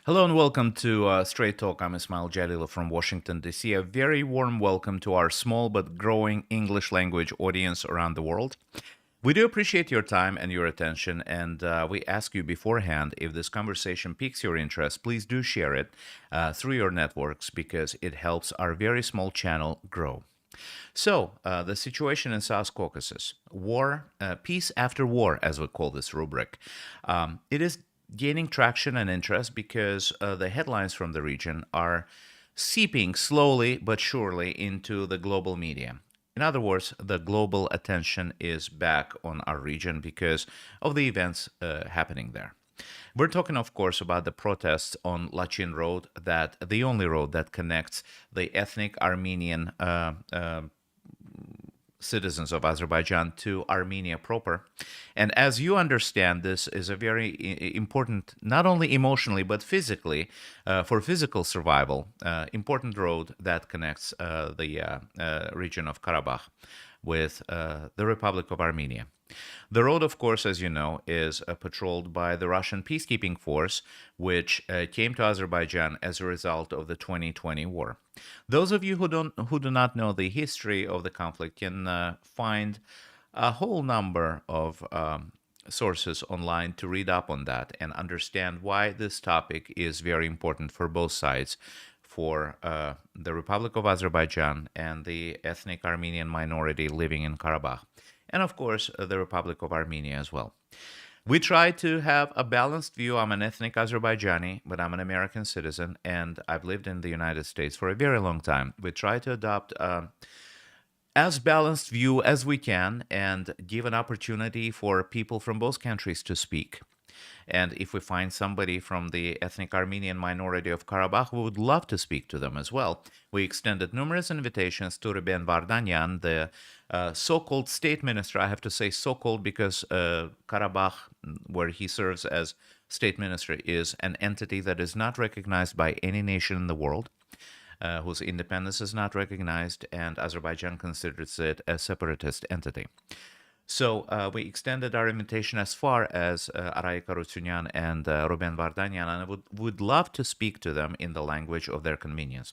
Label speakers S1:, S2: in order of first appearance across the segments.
S1: Hello and welcome to Straight Talk. I'm Ismail Jalilov from Washington, D.C. A very warm welcome to our small but growing English language audience around the world. We do appreciate your time and your attention, and we ask you beforehand if this conversation piques your interest, please do share it through your networks because it helps our very small channel grow. So, the situation in South Caucasus, war, peace after war, as we call this rubric, it is gaining traction and interest because the headlines from the region are seeping slowly but surely into the global media. In other words, the global attention is back on our region because of the events happening there. We're talking, of course, about the protests on Lachin Road, that the only road that connects the ethnic Armenian citizens of Azerbaijan to Armenia proper. And as you understand, this is a very important, not only emotionally, but physically, for physical survival, important road that connects the region of Karabakh with the Republic of Armenia. The road, of course, as you know, is patrolled by the Russian peacekeeping force, which came to Azerbaijan as a result of the 2020 war. Those of you who do not know the history of the conflict can find a whole number of sources online to read up on that and understand why this topic is very important for both sides, for the Republic of Azerbaijan and the ethnic Armenian minority living in Karabakh, and of course, the Republic of Armenia as well. We try to have a balanced view. I'm an ethnic Azerbaijani, but I'm an American citizen, and I've lived in the United States for a very long time. We try to adopt as balanced view as we can and give an opportunity for people from both countries to speak. And if we find somebody from the ethnic Armenian minority of Karabakh, we would love to speak to them as well. We extended numerous invitations to Ruben Vardanyan, the so-called state minister. I have to say so-called because Karabakh, where he serves as state minister, is an entity that is not recognized by any nation in the world, whose independence is not recognized, and Azerbaijan considers it a separatist entity. So we extended our invitation as far as Onika Krikorian and Ruben Vardanyan, and I would love to speak to them in the language of their convenience.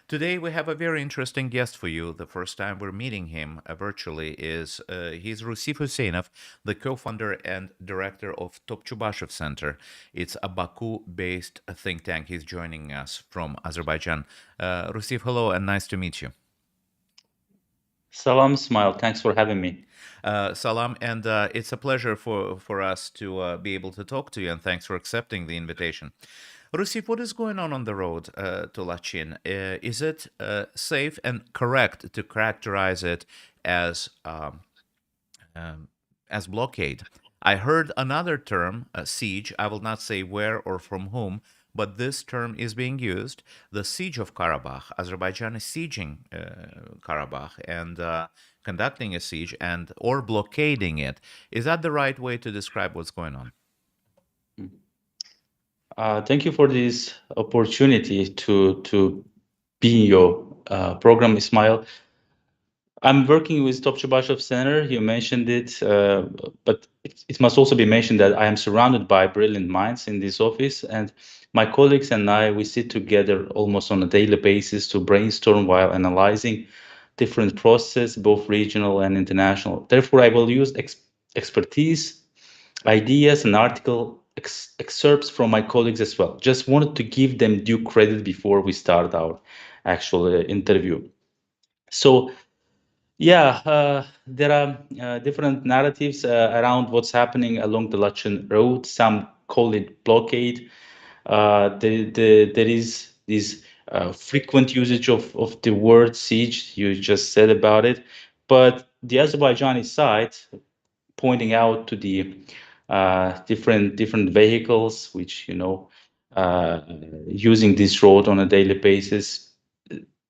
S1: Today we have a very interesting guest for you. The first time we're meeting him virtually is he's Rusif Huseynov, the co-founder and director of Topchubashov Center. It's a Baku-based think tank. He's joining us from Azerbaijan. Rusif, hello, and nice to meet you.
S2: Salam, Smile. Thanks for having me.
S1: Salam, and it's a pleasure for us to be able to talk to you, and thanks for accepting the invitation. Rusif, what is going on the road to Lachin? Is it safe and correct to characterize it as blockade? I heard another term, siege. I will not say where or from whom, but this term is being used. The siege of Karabakh. Azerbaijan is sieging Karabakh and conducting a siege and or blockading it. Is that the right way to describe what's going on?
S2: Thank you for this opportunity to be in your program, Ismail. I'm working with Topchubashov Center. You mentioned it, but it must also be mentioned that I am surrounded by brilliant minds in this office, and my colleagues and we sit together almost on a daily basis to brainstorm while analyzing different processes, both regional and international. Therefore, I will use expertise, ideas, and excerpts from my colleagues as well. Just wanted to give them due credit before we start our actual interview. So, yeah, there are different narratives around what's happening along the Lachin Road. Some call it blockade. There is this frequent usage of the word siege. You just said about it, but the Azerbaijani side pointing out to the different vehicles which using this road on a daily basis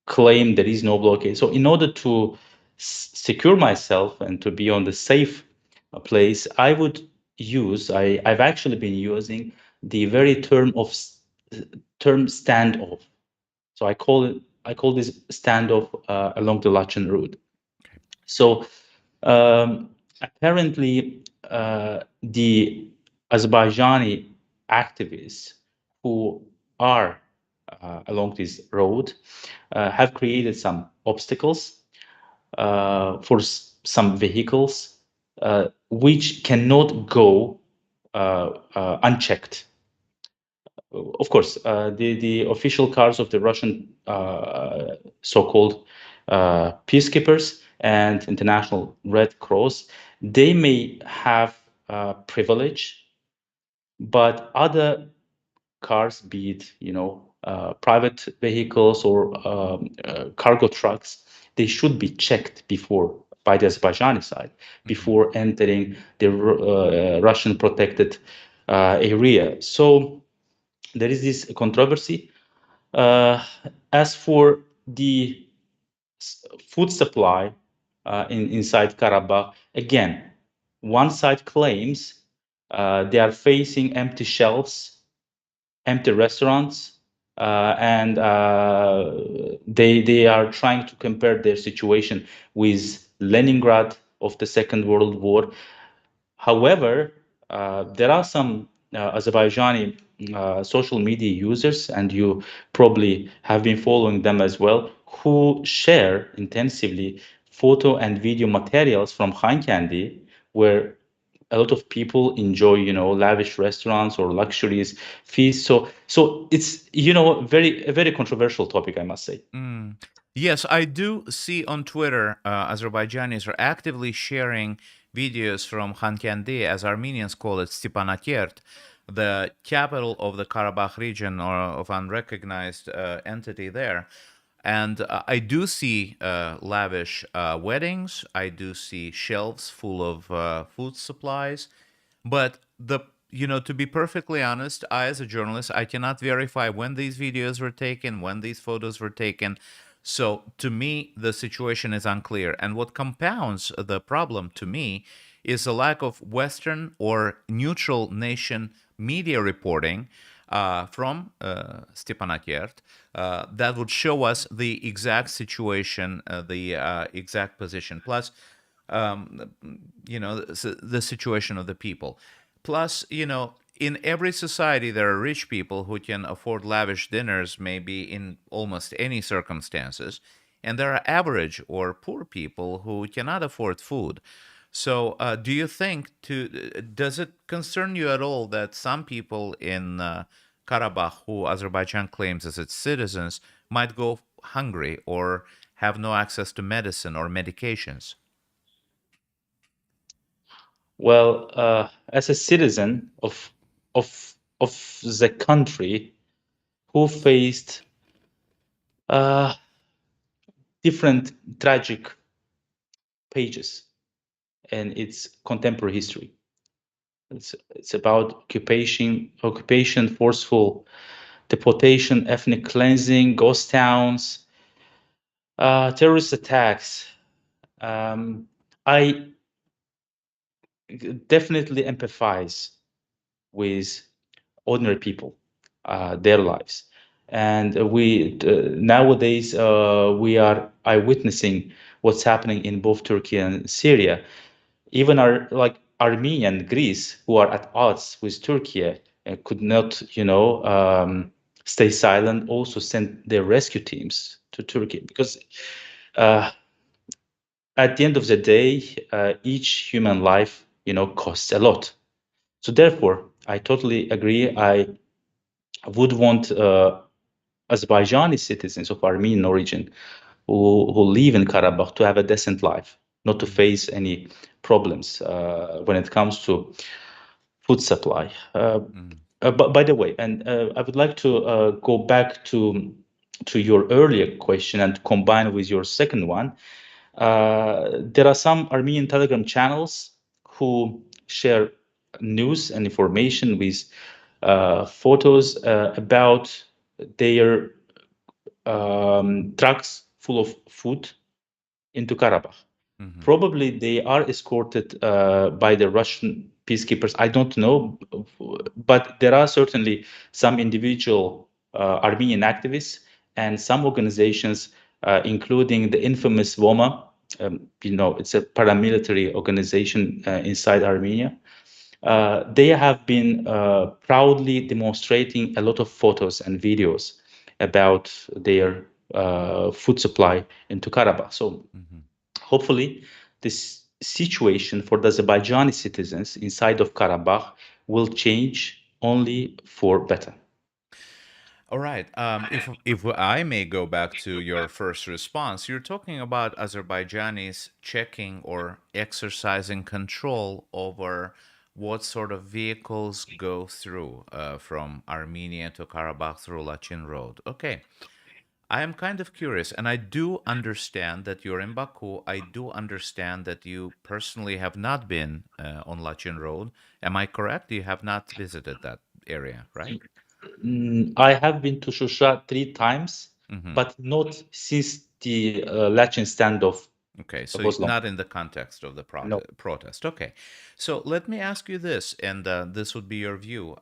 S2: claim there is no blockade. So in order to secure myself and to be on the safe place, I've actually been using the very term standoff. So I call this standoff along the Lachin route. So apparently the Azerbaijani activists who are along this road have created some obstacles for some vehicles which cannot go unchecked. Of course, the official cars of the Russian so-called peacekeepers and International Red Cross, they may have privilege, but other cars, be it private vehicles or cargo trucks, they should be checked before by the Azerbaijani side before entering the Russian protected area. So there is this controversy. As for the food supply inside Karabakh, again, one side claims they are facing empty shelves, empty restaurants, and they are trying to compare their situation with Leningrad of the Second World War. However, there are some Azerbaijani social media users, and you probably have been following them as well, who share intensively photo and video materials from Khan Kendi, where a lot of people enjoy, lavish restaurants or luxuries feasts. So it's, a very controversial topic, I must say.
S1: Yes, I do see on Twitter Azerbaijanis are actively sharing videos from Khankendi, as Armenians call it, Stepanakert, the capital of the Karabakh region or of unrecognized entity there. And I do see lavish weddings. I do see shelves full of food supplies. But to be perfectly honest, I, as a journalist, I cannot verify when these videos were taken, when these photos were taken. So to me, the situation is unclear. And what compounds the problem to me is a lack of Western or neutral nation media reporting from Stepanakert that would show us the exact situation, the exact position. Plus, the situation of the people. Plus, in every society, there are rich people who can afford lavish dinners, maybe in almost any circumstances. And there are average or poor people who cannot afford food. So, do you think does it concern you at all that some people in Karabakh, who Azerbaijan claims as its citizens, might go hungry or have no access to medicine or medications?
S2: Well, as a citizen of the country who faced different tragic pages in its contemporary history. It's about occupation, forceful deportation, ethnic cleansing, ghost towns, terrorist attacks. I definitely empathize with ordinary people, their lives. And we nowadays we are eyewitnessing what's happening in both Turkey and Syria. Even Armenia and Greece, who are at odds with Turkey, could not, stay silent. Also, send their rescue teams to Turkey because at the end of the day, each human life, costs a lot. So therefore, I totally agree. I would want Azerbaijani citizens of Armenian origin who live in Karabakh to have a decent life, not to face any problems when it comes to food supply. But by the way, and I would like to go back to your earlier question and combine with your second one. There are some Armenian Telegram channels who share news and information with photos about their trucks full of food into Karabakh. Probably they are escorted by the Russian peacekeepers. I don't know, but there are certainly some individual Armenian activists and some organizations, including the infamous WOMA. It's a paramilitary organization inside Armenia, They have been proudly demonstrating a lot of photos and videos about their food supply into Karabakh. So hopefully this situation for the Azerbaijani citizens inside of Karabakh will change only for better.
S1: All right. If I may go back to your first response, you're talking about Azerbaijanis checking or exercising control over what sort of vehicles go through from Armenia to Karabakh through Lachin Road. Okay. I am kind of curious, and I do understand that you're in Baku. I do understand that you personally have not been on Lachin Road. Am I correct? You have not visited that area, right?
S2: I have been to Shusha 3 times,
S1: Mm-hmm.
S2: but not since the Lachin standoff
S1: Okay, so
S2: was long.
S1: not in the context of the
S2: No.
S1: protest. Okay, so let me ask you this, and this would be your view.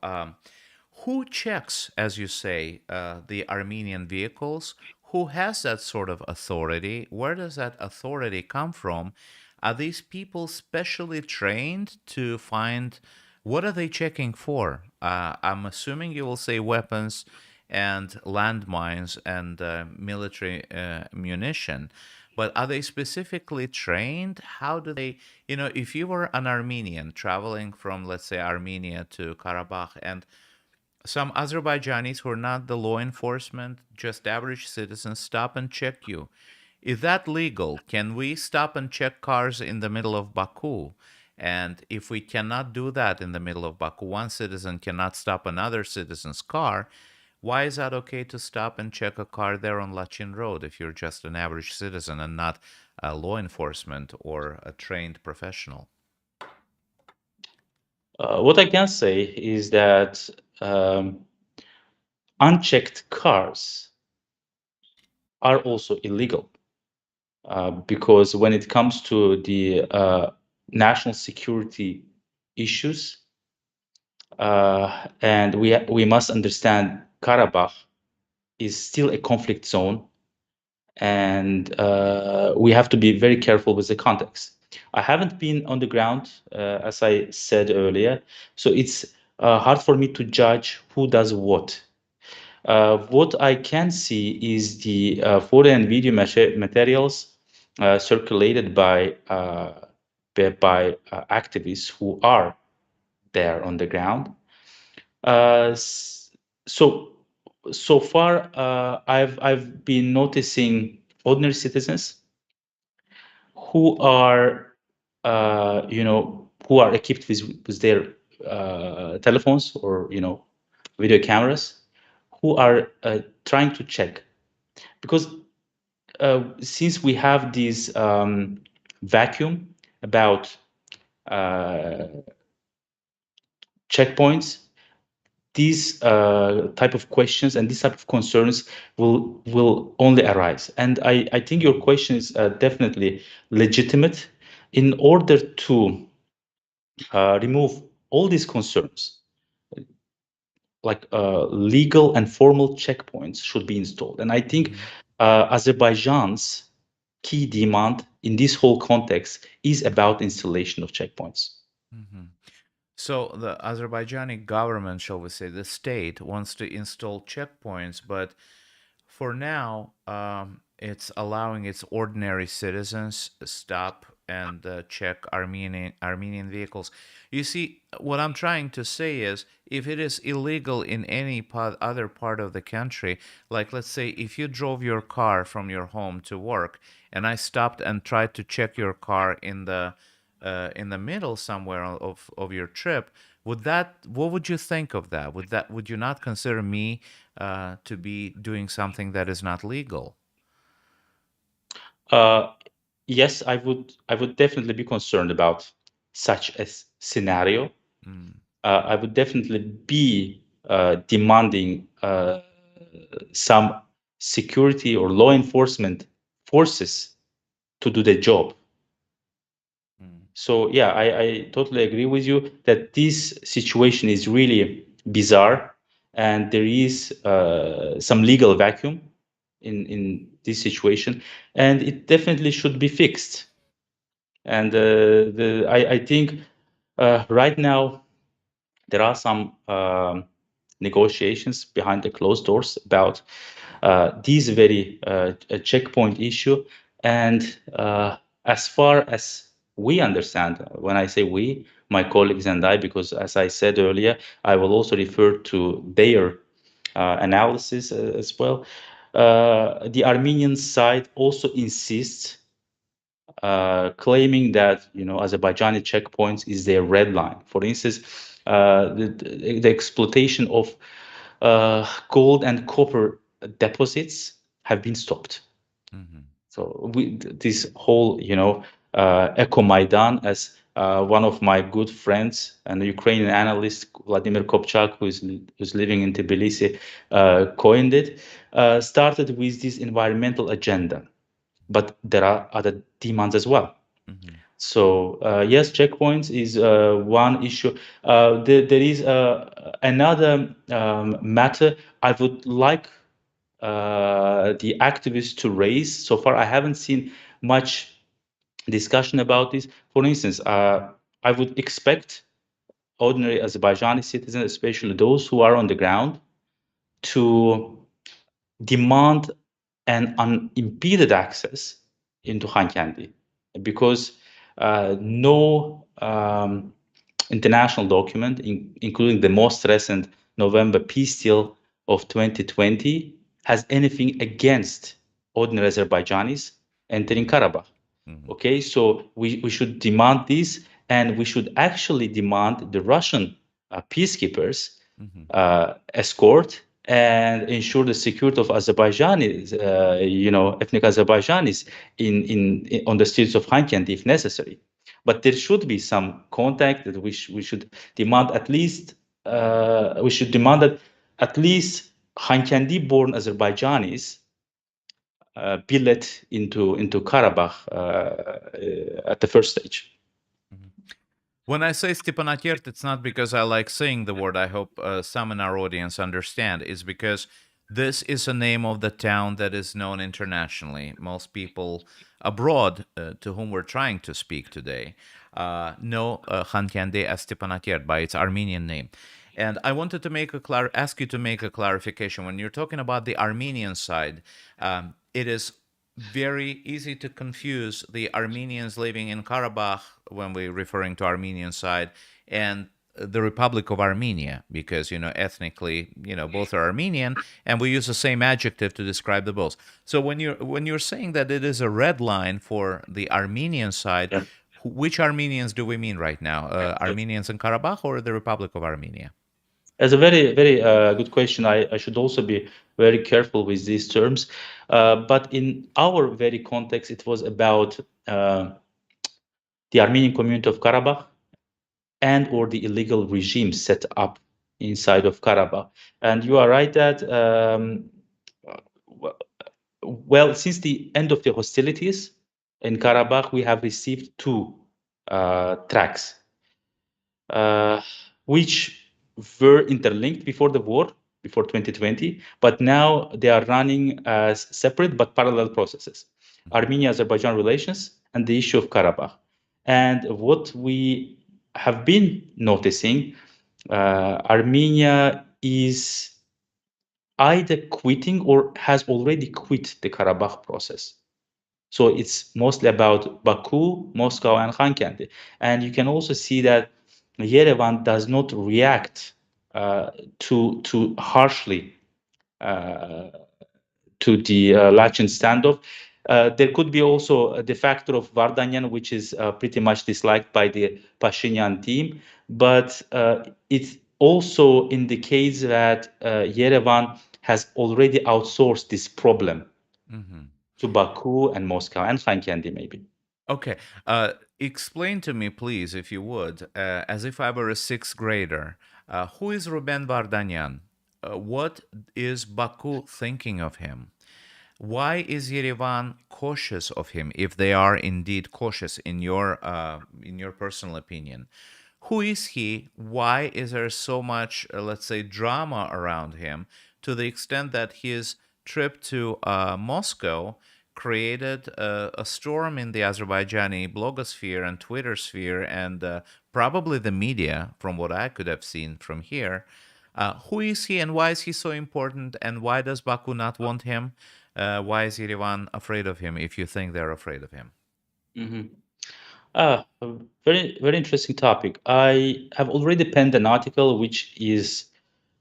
S1: Who checks, as you say, the Armenian vehicles? Who has that sort of authority? Where does that authority come from? Are these people specially trained to find what are they checking for? I'm assuming you will say weapons and landmines and military munition. But are they specifically trained? How do they, if you were an Armenian traveling from, let's say, Armenia to Karabakh, and some Azerbaijanis who are not the law enforcement, just average citizens, stop and check you. Is that legal? Can we stop and check cars in the middle of Baku? And if we cannot do that in the middle of Baku, one citizen cannot stop another citizen's car, why is that okay to stop and check a car there on Lachin Road if you're just an average citizen and not a law enforcement or a trained professional?
S2: What I can say is that unchecked cars are also illegal because when it comes to the national security issues, and we must understand Karabakh is still a conflict zone, and we have to be very careful with the context. I haven't been on the ground, as I said earlier, so it's hard for me to judge who does what. What I can see is the photo and video materials circulated by activists who are there on the ground. So so far, I've been noticing ordinary citizens who are who are equipped with their telephones or video cameras, who are trying to check, because since we have this vacuum about checkpoints, these type of questions and these type of concerns will only arise. And I think your question is definitely legitimate. In order to remove all these concerns, like legal and formal checkpoints should be installed. And I think Azerbaijan's key demand in this whole context is about installation of checkpoints.
S1: So the Azerbaijani government, shall we say, the state wants to install checkpoints, but for now, it's allowing its ordinary citizens stop and check Armenian vehicles. You see, what I'm trying to say is, if it is illegal in any other part of the country, like let's say if you drove your car from your home to work, and I stopped and tried to check your car in the middle somewhere of your trip, what would you think of that? Would you not consider me to be doing something that is not legal?
S2: Yes, I would definitely be concerned about such a scenario. I would definitely be demanding some security or law enforcement forces to do the job. So yeah, I totally agree with you that this situation is really bizarre, and there is some legal vacuum in this situation, and it definitely should be fixed. And I think right now there are some negotiations behind the closed doors about these very checkpoint issue. And as far as we understand, when I say we, my colleagues and I, because as I said earlier, I will also refer to their analysis as well. The Armenian side also insists, claiming that Azerbaijani checkpoints is their red line. For instance, the exploitation of gold and copper deposits have been stopped. So this whole, Eco Maidan, as one of my good friends and the Ukrainian analyst Vladimir Kopchak, who's living in Tbilisi, coined it, started with this environmental agenda. But there are other demands as well. So yes, checkpoints is one issue. There is another matter I would like the activists to raise. So far, I haven't seen much discussion about this. For instance, I would expect ordinary Azerbaijani citizens, especially those who are on the ground, to demand an unimpeded access into Khankendi, because no international document, including the most recent November peace deal of 2020, has anything against ordinary Azerbaijanis entering Karabakh. Okay, so we should demand this, and we should actually demand the Russian peacekeepers escort and ensure the security of Azerbaijanis, ethnic Azerbaijanis on the streets of Khankendi if necessary. But there should be some contact that we should demand at least. We should demand that at least Khankendi-born Azerbaijanis be let into Karabakh at the first stage.
S1: When I say Stepanakert, it's not because I like saying the word. I hope some in our audience understand. It's because this is a name of the town that is known internationally. Most people abroad to whom we're trying to speak today know Khankendi as Stepanakert by its Armenian name. And I wanted to ask you to make a clarification. When you're talking about the Armenian side, it is very easy to confuse the Armenians living in Karabakh when we're referring to Armenian side and the Republic of Armenia, because ethnically both are Armenian, and we use the same adjective to describe the both. So when you're saying that it is a red line for the Armenian side,
S2: Yeah.
S1: which Armenians do we mean right now? Armenians in Karabakh or the Republic of Armenia?
S2: That's a very, very good question. I should also be very careful with these terms. But in our very context, it was about the Armenian community of Karabakh and or the illegal regime set up inside of Karabakh. And you are right that, well, since the end of the hostilities in Karabakh, we have received two tracks, which were interlinked before the war, before 2020, but now they are running as separate but parallel processes. Armenia-Azerbaijan relations and the issue of Karabakh. And what we have been noticing, Armenia is either quitting or has already quit the Karabakh process. So it's mostly about Baku, Moscow, and Khankendi. And you can also see that Yerevan does not react too harshly to the Lachin standoff. There could be also the factor of Vardanyan, which is pretty much disliked by the Pashinyan team. But it also indicates that Yerevan has already outsourced this problem to Baku and Moscow and Khankendi maybe.
S1: Okay. Explain to me, please, if you would, as if I were a sixth grader, who is Ruben Vardanyan? What is Baku thinking of him? Why is Yerevan cautious of him, if they are indeed cautious in your personal opinion? Who is he? Why is there so much, let's say, drama around him, to the extent that his trip to Moscow created a storm in the Azerbaijani blogosphere and Twitter sphere and probably the media, from what I could have seen from here. Who is he and why is he so important? And why does Baku not want him? Why is Yerevan afraid of him, if you think they're afraid of him?
S2: A very, very interesting topic. I have already penned an article which is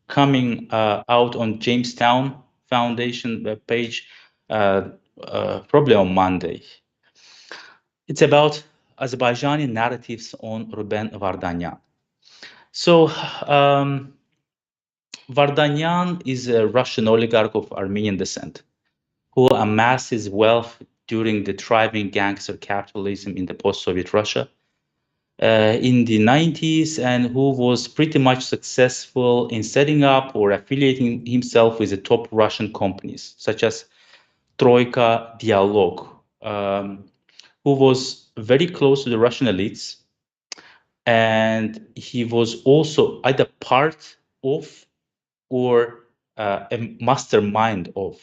S2: coming out on Jamestown Foundation webpage probably on Monday. It's about Azerbaijani narratives on Ruben Vardanyan. So Vardanyan is a Russian oligarch of Armenian descent who amassed his wealth during the thriving gangster capitalism in the post-Soviet Russia in the 90s, and who was pretty much successful in setting up or affiliating himself with the top Russian companies, such as Troika Dialog, who was very close to the Russian elites. And he was also either part of or a mastermind of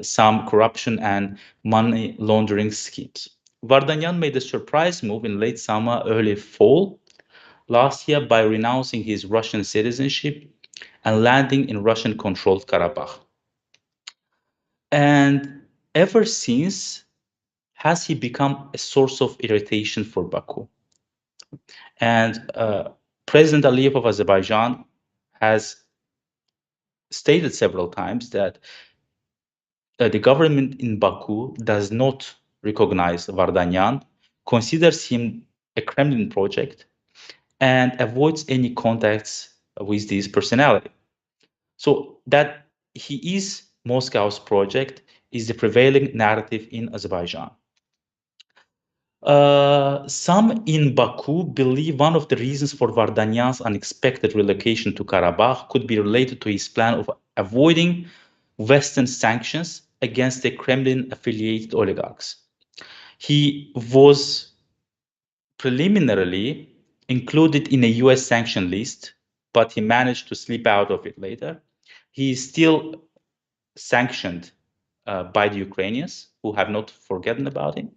S2: some corruption and money laundering schemes. Vardanyan made a surprise move in late summer, early fall last year by renouncing his Russian citizenship and landing in Russian-controlled Karabakh. And ever since, has he become a source of irritation for Baku. And President Aliyev of Azerbaijan has stated several times that the government in Baku does not recognize Vardanyan, considers him a Kremlin project, and avoids any contacts with this personality. So that he is Moscow's project is the prevailing narrative in Azerbaijan. Some in Baku believe one of the reasons for Vardanyan's unexpected relocation to Karabakh could be related to his plan of avoiding Western sanctions against the Kremlin-affiliated oligarchs. He was preliminarily included in a US sanction list, but he managed to slip out of it later. He is still sanctioned by the Ukrainians, who have not forgotten about him.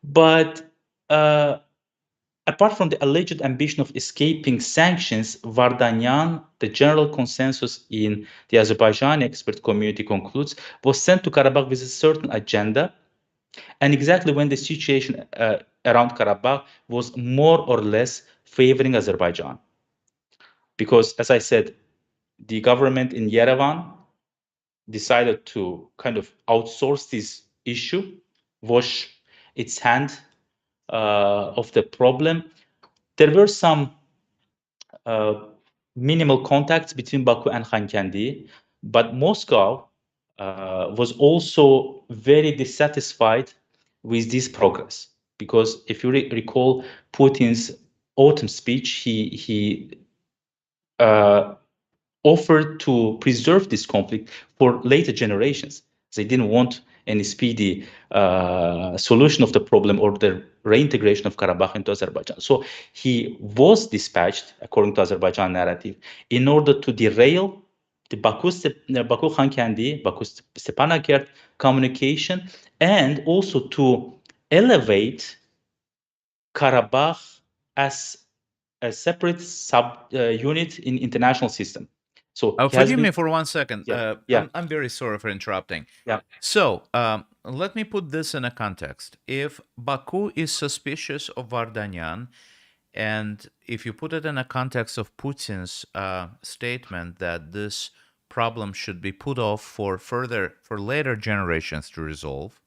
S2: But apart from the alleged ambition of escaping sanctions, Vardanyan, the general consensus in the Azerbaijani expert community concludes, was sent to Karabakh with a certain agenda, and exactly when the situation around Karabakh was more or less favoring Azerbaijan. Because, as I said, the government in Yerevan decided to kind of outsource this issue, wash its hand of the problem. There were some minimal contacts between Baku and Khankendi, but Moscow was also very dissatisfied with this progress. Because if you recall Putin's autumn speech, he offered to preserve this conflict for later generations. They didn't want any speedy solution of the problem or the reintegration of Karabakh into Azerbaijan. So he was dispatched, according to Azerbaijan narrative, in order to derail the Baku-Khankendi, Baku-Stepanakert communication, and also to elevate Karabakh as a separate sub-unit in international system. So
S1: forgive me for 1 second.
S2: Yeah.
S1: I'm very sorry for interrupting.
S2: Yeah.
S1: So let me put this in a context. If Baku is suspicious of Vardanyan, and if you put it in a context of Putin's statement that this problem should be put off for later generations to resolve,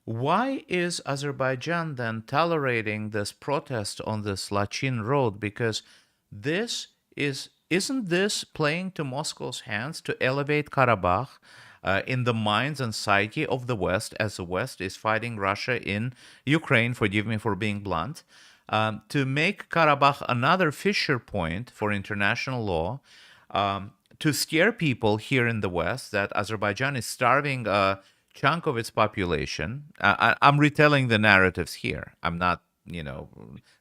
S1: why is Azerbaijan then tolerating this protest on this Lachin road? Because isn't this playing to Moscow's hands to elevate Karabakh in the minds and psyche of the West, as the West is fighting Russia in Ukraine, forgive me for being blunt, to make Karabakh another fissure point for international law, to scare people here in the West that Azerbaijan is starving a chunk of its population. I'm retelling the narratives here. I'm not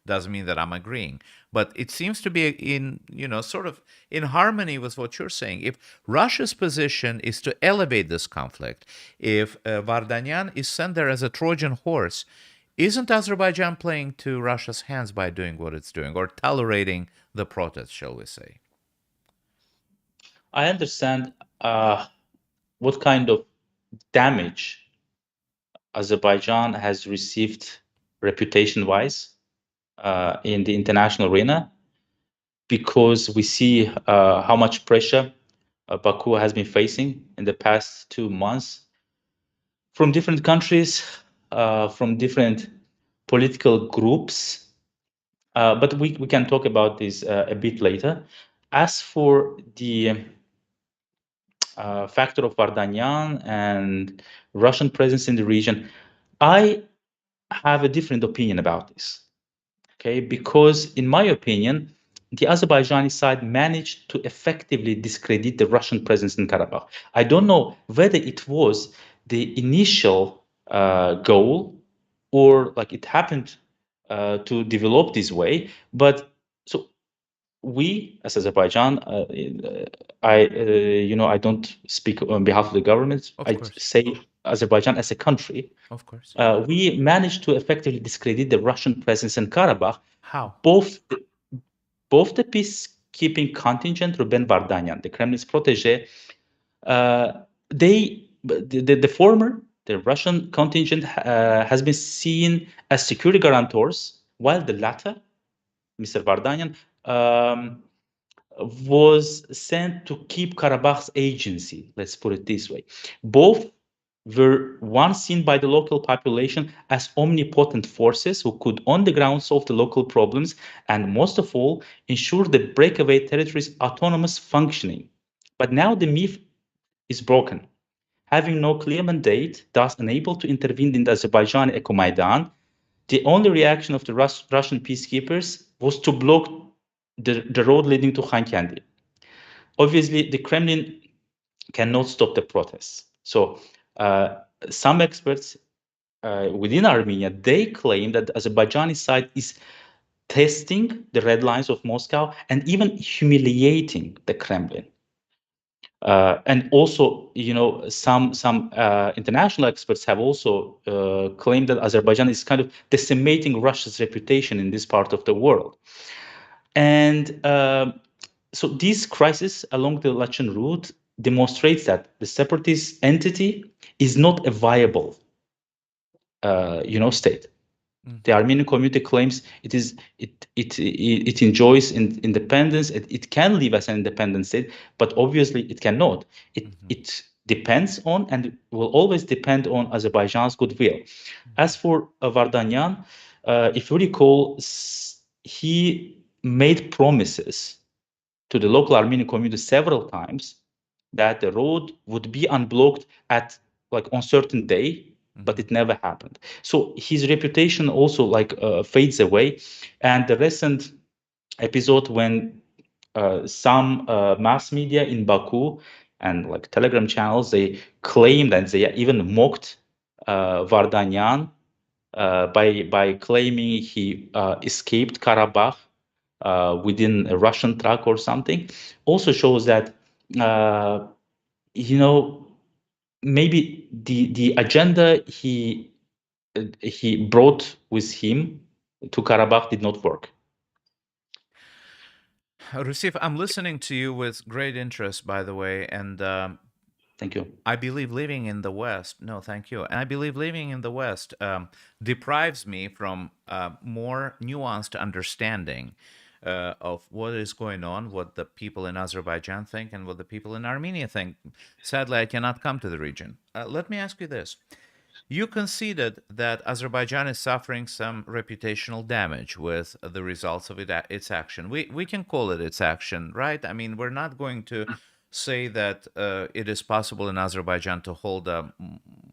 S1: doesn't mean that I'm agreeing. But it seems to be sort of in harmony with what you're saying. If Russia's position is to elevate this conflict, if Vardanyan is sent there as a Trojan horse, isn't Azerbaijan playing to Russia's hands by doing what it's doing, or tolerating the protests, shall we say?
S2: I understand what kind of damage Azerbaijan has received reputation-wise in the international arena, because we see how much pressure Baku has been facing in the past 2 months from different countries, from different political groups. But we can talk about this a bit later. As for the factor of Vardanyan and Russian presence in the region, I have a different opinion about this. Okay, because in my opinion, the Azerbaijani side managed to effectively discredit the Russian presence in Karabakh. I don't know whether it was the initial goal, or like it happened to develop this way. But so we, as Azerbaijan, I don't speak on behalf of the government.
S1: Of
S2: I
S1: course.
S2: say Azerbaijan as a country.
S1: Of course.
S2: We managed to effectively discredit the Russian presence in Karabakh.
S1: How?
S2: Both the peacekeeping contingent, Ruben Vardanyan, the Kremlin's protege, the former, the Russian contingent, has been seen as security guarantors, while the latter, Mr. Vardanyan, was sent to keep Karabakh's agency. Let's put it this way. Both were once seen by the local population as omnipotent forces who could on the ground solve the local problems, and most of all, ensure the breakaway territory's autonomous functioning. But now the myth is broken. Having no clear mandate, thus unable to intervene in the Azerbaijani Eco-Maidan, the only reaction of the Russian peacekeepers was to block the road leading to Khankendi. Obviously, the Kremlin cannot stop the protests. So some experts within Armenia, they claim that the Azerbaijani side is testing the red lines of Moscow and even humiliating the Kremlin. And also, some international experts have also claimed that Azerbaijan is kind of decimating Russia's reputation in this part of the world. And so this crisis along the Lachin route demonstrates that the separatist entity is not a viable, state. The Armenian community claims it enjoys independence. It can live as an independent state, but obviously it cannot. It depends on, and will always depend on, Azerbaijan's goodwill. As for Vardanyan, if you recall, he made promises to the local Armenian community several times that the road would be unblocked at on certain day, but it never happened. So his reputation also fades away. And the recent episode when some mass media in Baku and Telegram channels, they claimed and they even mocked Vardanyan by claiming he escaped Karabakh within a Russian truck or something, also shows that maybe the agenda he brought with him to Karabakh did not work.
S1: Rusif, I'm listening to you with great interest, by the way, and
S2: thank you.
S1: I believe living in the West, no, thank you. And I believe living in the West deprives me from more nuanced understanding of what is going on, what the people in Azerbaijan think, and what the people in Armenia think. Sadly, I cannot come to the region. Let me ask you this. You conceded that Azerbaijan is suffering some reputational damage with the results of its action. We can call it its action, right? I mean, we're not going to say that it is possible in Azerbaijan to hold a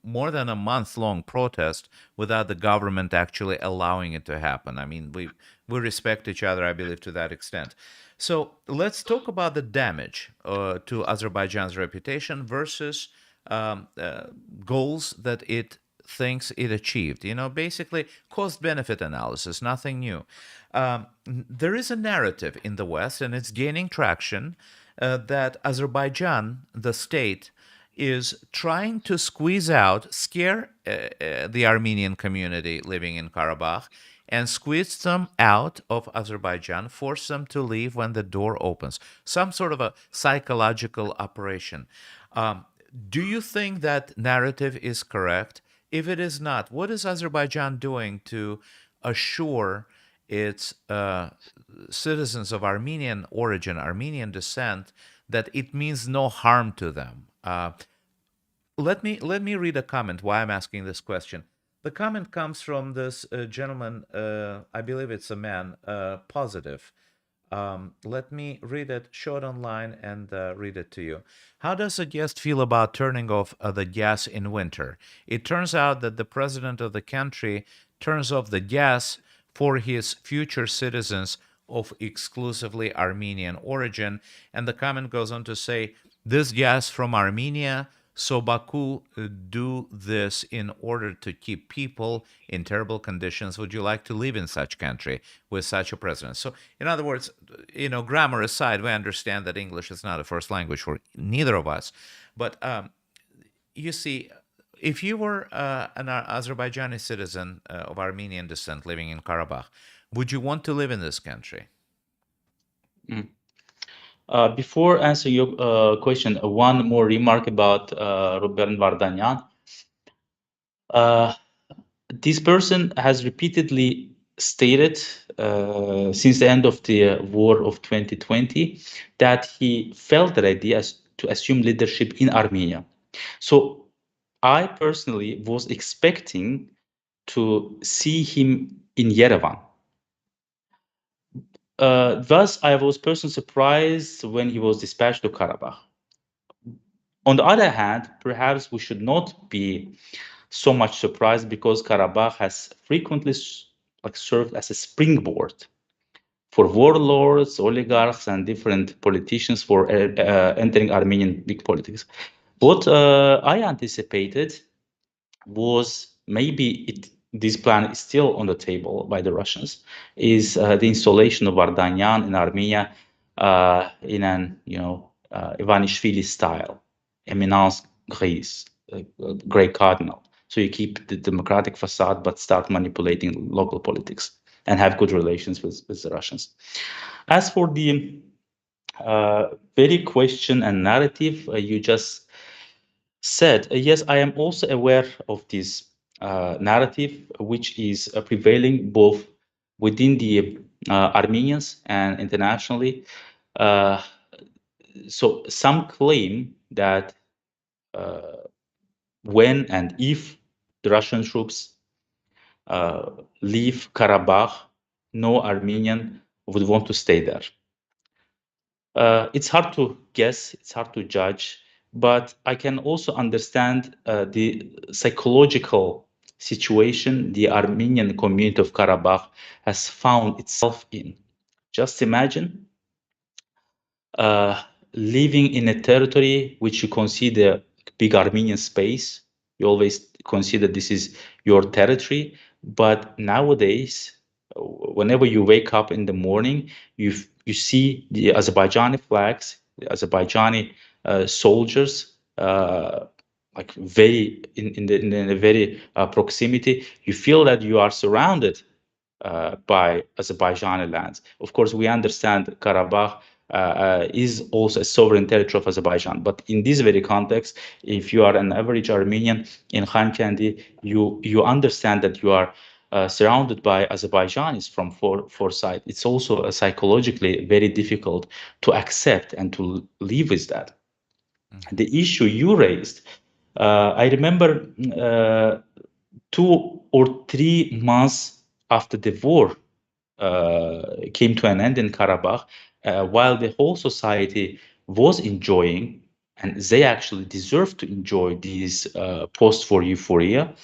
S1: more than a month-long protest without the government actually allowing it to happen. I mean, we respect each other, I believe, to that extent. So let's talk about the damage to Azerbaijan's reputation versus goals that it things it achieved. Basically cost-benefit analysis, nothing new. There is a narrative in the West, and it's gaining traction, that Azerbaijan, the state, is trying to squeeze out, scare the Armenian community living in Karabakh, and squeeze them out of Azerbaijan, force them to leave when the door opens. Some sort of a psychological operation. Do you think that narrative is correct? If it is not, what is Azerbaijan doing to assure its citizens of Armenian origin, Armenian descent, that it means no harm to them? Let me read a comment why I'm asking this question. The comment comes from this gentleman, I believe it's a man, Positive. Let me read it, show it online, and read it to you. How does a guest feel about turning off the gas in winter? It turns out that the president of the country turns off the gas for his future citizens of exclusively Armenian origin. And the comment goes on to say, this gas from Armenia, so Baku do this in order to keep people in terrible conditions. Would you like to live in such country with such a president? So, in other words, grammar aside, we understand that English is not a first language for neither of us. But you see, if you were an Azerbaijani citizen of Armenian descent living in Karabakh, would you want to live in this country?
S2: Before answering your question, one more remark about Ruben Vardanyan. This person has repeatedly stated since the end of the war of 2020 that he felt ready to assume leadership in Armenia. So I personally was expecting to see him in Yerevan. Thus, I was personally surprised when he was dispatched to Karabakh. On the other hand, perhaps we should not be so much surprised because Karabakh has frequently served as a springboard for warlords, oligarchs, and different politicians for entering Armenian big politics. What I anticipated was maybe this plan is still on the table by the Russians, is the installation of Vardanyan in Armenia in an Ivanishvili style, eminence grise, gray cardinal. So you keep the democratic facade, but start manipulating local politics and have good relations with the Russians. As for the very question and narrative you just said, yes, I am also aware of this narrative, which is prevailing both within the Armenians and internationally. So some claim that when and if the Russian troops leave Karabakh, no Armenian would want to stay there. It's hard to guess, it's hard to judge, but I can also understand the psychological situation the Armenian community of Karabakh has found itself in. Just imagine living in a territory which you consider big Armenian space. You always consider this is your territory, but nowadays, whenever you wake up in the morning, you see the Azerbaijani flags, the Azerbaijani soldiers, like very in the very proximity. You feel that you are surrounded by Azerbaijani lands. Of course, we understand Karabakh is also a sovereign territory of Azerbaijan. But in this very context, if you are an average Armenian in Khan Kendi, you understand that you are surrounded by Azerbaijanis from four sides. It's also psychologically very difficult to accept and to live with that. The issue you raised, I remember 2 or 3 months after the war came to an end in Karabakh, while the whole society was enjoying, and they actually deserve to enjoy these post-war euphoria,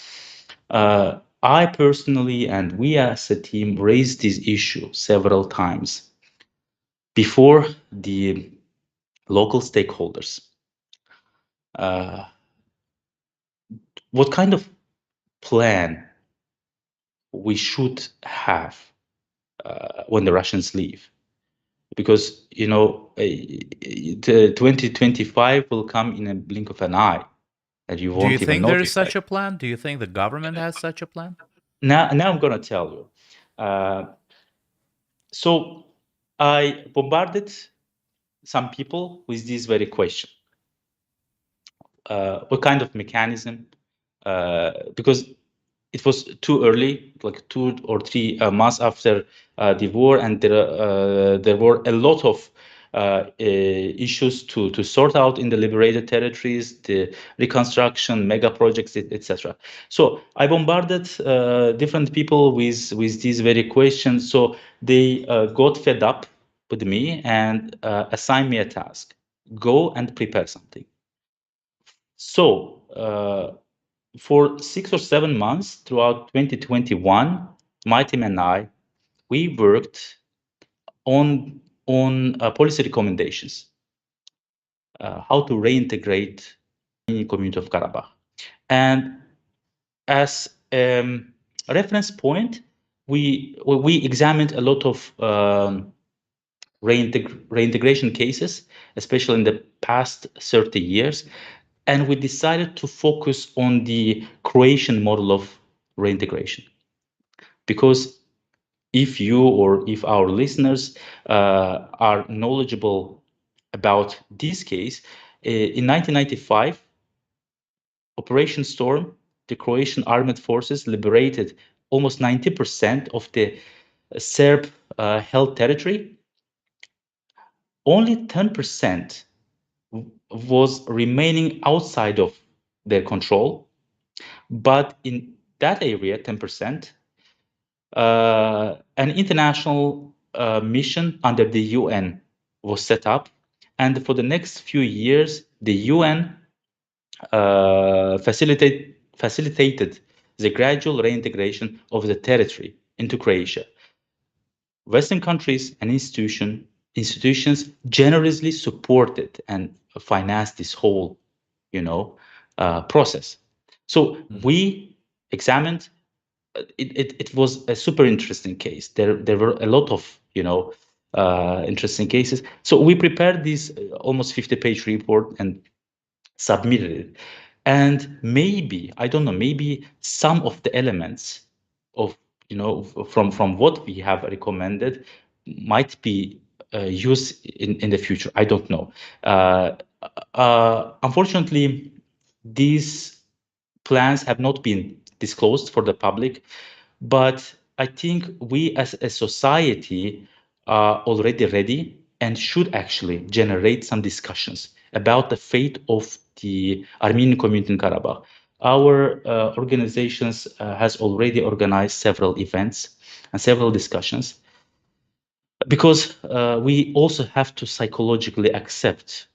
S2: I personally and we as a team raised this issue several times before the local stakeholders. What kind of plan we should have when the Russians leave. Because, you know, the 2025 will come in a blink of an eye, and you
S1: Do you
S2: won't even
S1: think there is
S2: notice that.
S1: such a plan? Do you think the government has such a plan?
S2: Now I'm going to tell you. So I bombarded some people with this very question. What kind of mechanism? Because it was too early, like 2 or 3 months after the war, and there were a lot of issues to sort out in the liberated territories, the reconstruction, mega projects, etc. So I bombarded different people with these very questions. So they got fed up with me and assigned me a task: go and prepare something. So for 6 or 7 months throughout 2021, my team and I, we worked on policy recommendations, how to reintegrate the community of Karabakh. And as a reference point, we examined a lot of reintegration cases, especially in the past 30 years. And we decided to focus on the Croatian model of reintegration. Because if you or if our listeners are knowledgeable about this case, in 1995, Operation Storm, the Croatian armed forces liberated almost 90% of the Serb held territory. Only 10% was remaining outside of their control. But in that area, 10%, an international mission under the UN was set up. And for the next few years, the UN facilitated the gradual reintegration of the territory into Croatia. Western countries and institutions generously supported and financed this whole, process. So we examined. It was a super interesting case. There were a lot of interesting cases. So we prepared this almost 50-page report and submitted it. And maybe, I don't know, maybe some of the elements of from what we have recommended might be used in the future. I don't know. Unfortunately, these plans have not been disclosed for the public, but I think we as a society are already ready and should actually generate some discussions about the fate of the Armenian community in Karabakh. Our organizations has already organized several events and several discussions, because we also have to psychologically accept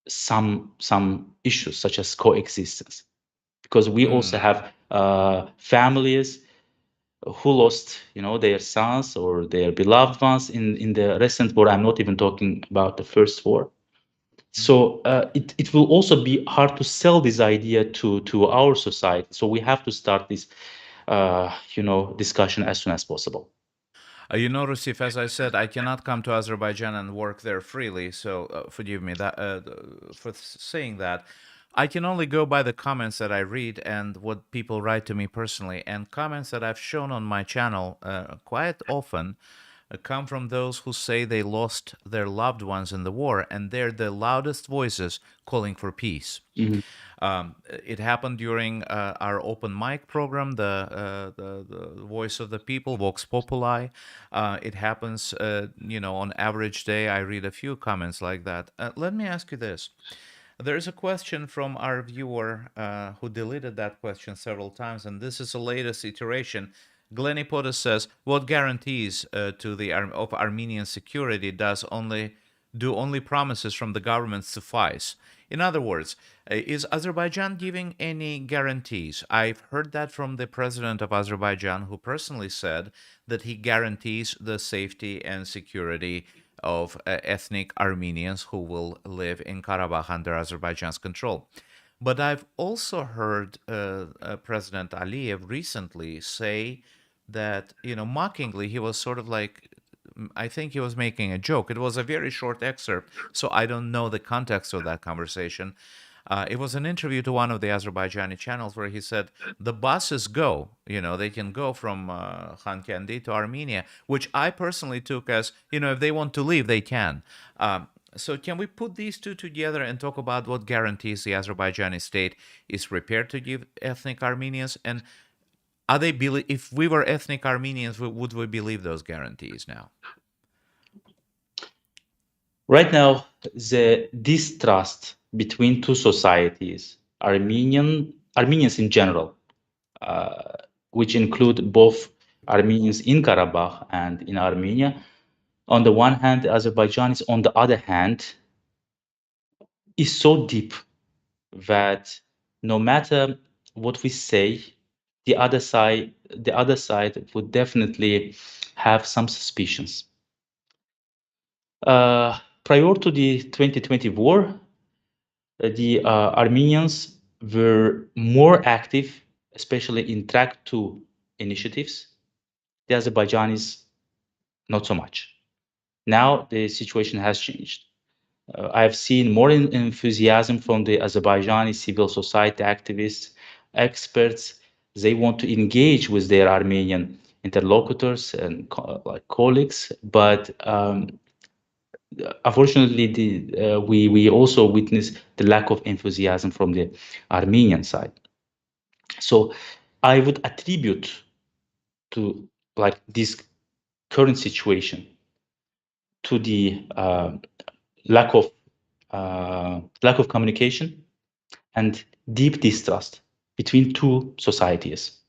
S2: some issues such as coexistence, because we also have families who lost their sons or their beloved ones in the recent war. I'm not even talking about the first war. So it will also be hard to sell this idea to our society. So we have to start this discussion as soon as possible.
S1: Rusif, as I said, I cannot come to Azerbaijan and work there freely, so forgive me that for saying that. I can only go by the comments that I read and what people write to me personally, and comments that I've shown on my channel quite often come from those who say they lost their loved ones in the war, and they're the loudest voices calling for peace. It happened during our open mic program, the Voice of the People, Vox Populi. It happens, on average day, I read a few comments like that. Let me ask you this. There is a question from our viewer who deleted that question several times, and this is the latest iteration. Glenny Potter says, "What guarantees of Armenian security do only promises from the government suffice?" In other words, is Azerbaijan giving any guarantees? I've heard that from the president of Azerbaijan, who personally said that he guarantees the safety and security of ethnic Armenians who will live in Karabakh under Azerbaijan's control. But I've also heard President Aliyev recently say that, mockingly, he was sort of like, I think he was making a joke. It was a very short excerpt, so I don't know the context of that conversation. It was an interview to one of the Azerbaijani channels where he said the buses go, they can go from Khankendi to Armenia, which I personally took as, if they want to leave, they can. So can we put these two together and talk about what guarantees the Azerbaijani state is prepared to give ethnic Armenians? And are they if we were ethnic Armenians, would we believe those guarantees now?
S2: Right now, the distrust between two societies, Armenians in general, which include both Armenians in Karabakh and in Armenia, on the one hand, the Azerbaijanis on the other hand, is so deep that no matter what we say, the other side would definitely have some suspicions. Prior to the 2020 war, the Armenians were more active, especially in track 2 initiatives. The Azerbaijanis, not so much. Now the situation has changed. I've seen more enthusiasm from the Azerbaijani civil society activists, experts. They want to engage with their Armenian interlocutors and colleagues, but unfortunately, we also witness the lack of enthusiasm from the Armenian side. So I would attribute to this current situation to the lack of communication and deep distrust between two societies.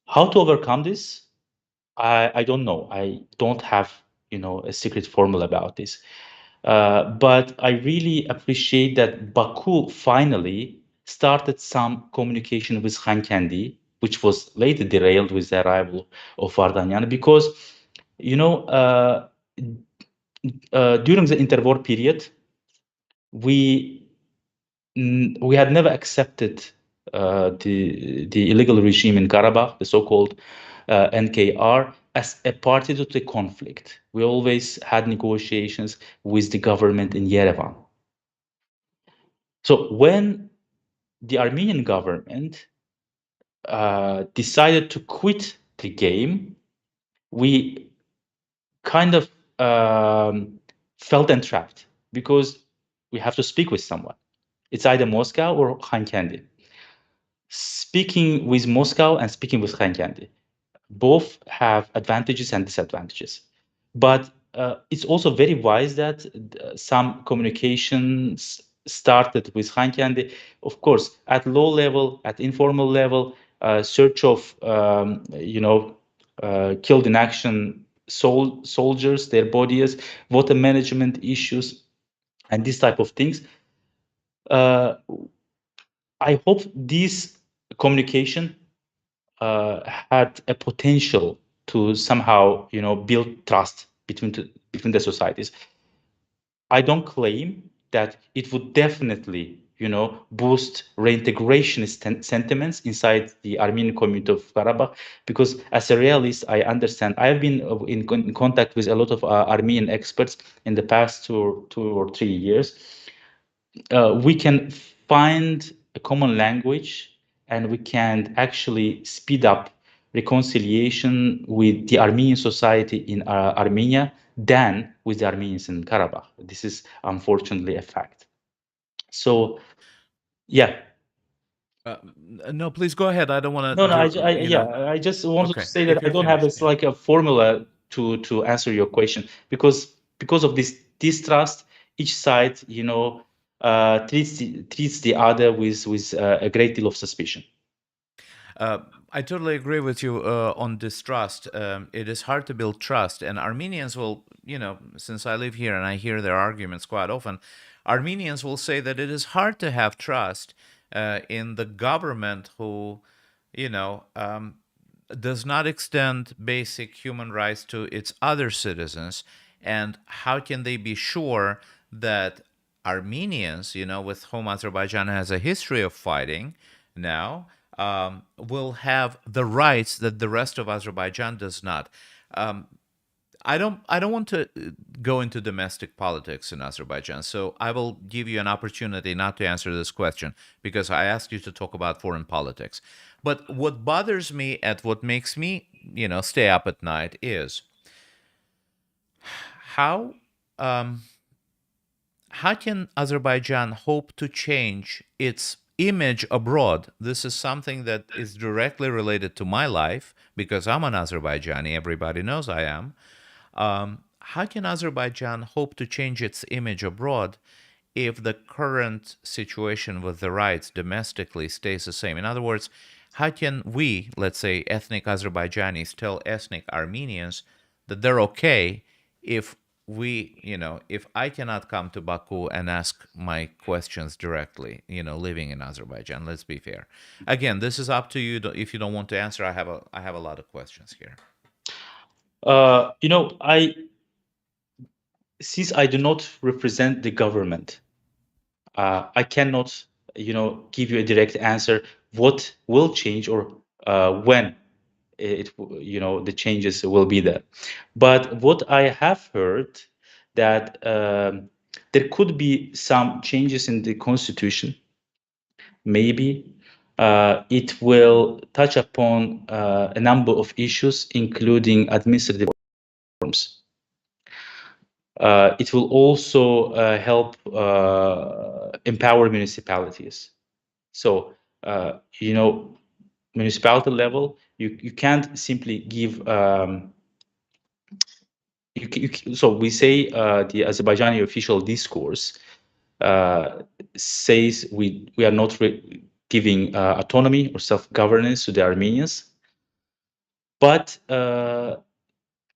S2: How to overcome this? I don't know. I don't have a secret formula about this. But I really appreciate that Baku finally started some communication with Khankendi, which was later derailed with the arrival of Vardanyan, because during the interwar period, we had never accepted the illegal regime in Karabakh, the so-called NKR, as a party to the conflict. We always had negotiations with the government in Yerevan. So when the Armenian government decided to quit the game, we kind of felt entrapped because we have to speak with someone. It's either Moscow or Khankendi. Speaking with Moscow and speaking with Khankendi, both have advantages and disadvantages. But it's also very wise that some communications started with Khankendi. Of course, at low level, at informal level, search of killed in action soldiers, their bodies, water management issues, and this type of things. I hope this communication had a potential to somehow, build trust between the societies. I don't claim that it would definitely, boost reintegrationist sentiments inside the Armenian community of Karabakh, because as a realist, I understand. I've been in contact with a lot of Armenian experts in the past two or 3 years. We can find a common language and we can actually speed up reconciliation with the Armenian society in Armenia than with the Armenians in Karabakh. This is unfortunately a fact. So, yeah.
S1: No, please go ahead. I don't want
S2: No,
S1: to.
S2: I just wanted to
S1: Okay,
S2: say that
S1: if
S2: I
S1: you're
S2: don't have
S1: finished.
S2: a formula to answer your question, because of this distrust, each side, treats the other with a great deal of suspicion.
S1: I totally agree with you on distrust. It is hard to build trust, and Armenians will, since I live here and I hear their arguments quite often, Armenians will say that it is hard to have trust in the government who, does not extend basic human rights to its other citizens. And how can they be sure that Armenians, with whom Azerbaijan has a history of fighting now, will have the rights that the rest of Azerbaijan does not. I don't want to go into domestic politics in Azerbaijan, so I will give you an opportunity not to answer this question because I asked you to talk about foreign politics. But what bothers me and what makes me, stay up at night is how um, how can Azerbaijan hope to change its image abroad? This is something that is directly related to my life because I'm an Azerbaijani. Everybody knows I am. How can Azerbaijan hope to change its image abroad if the current situation with the rights domestically stays the same? In other words, how can we, let's say, ethnic Azerbaijanis, tell ethnic Armenians that they're okay if if I cannot come to Baku and ask my questions directly, living in Azerbaijan? Let's be fair. Again, this is up to you. If you don't want to answer, I have a lot of questions here.
S2: Since I do not represent the government, I cannot, give you a direct answer what will change or when the changes will be there. But what I have heard that there could be some changes in the constitution. Maybe it will touch upon a number of issues, including administrative reforms. It will also help empower municipalities. So, municipality level, you can't simply give. So we say the Azerbaijani official discourse says we are not giving autonomy or self-governance to the Armenians, but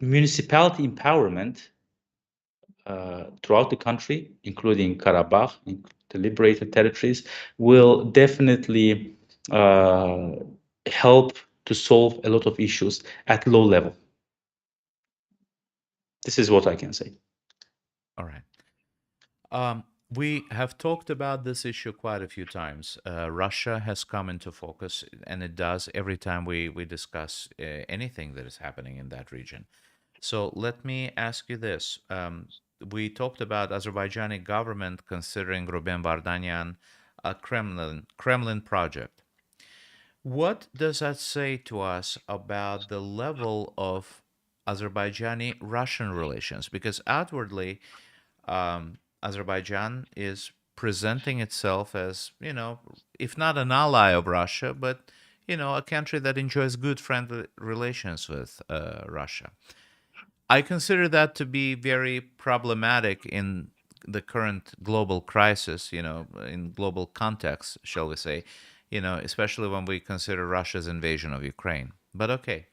S2: municipality empowerment throughout the country, including Karabakh, the liberated territories, will definitely help to solve a lot of issues at low level. This is what I can say.
S1: All right. We have talked about this issue quite a few times. Russia has come into focus, and it does every time we discuss anything that is happening in that region. So let me ask you this. We talked about Azerbaijani government considering Ruben Vardanyan a Kremlin project. What does that say to us about the level of Azerbaijani-Russian relations? Because outwardly, Azerbaijan is presenting itself as, if not an ally of Russia, but, a country that enjoys good friendly relations with Russia. I consider that to be very problematic in the current global crisis, in global context, shall we say, especially when we consider Russia's invasion of Ukraine. But okay,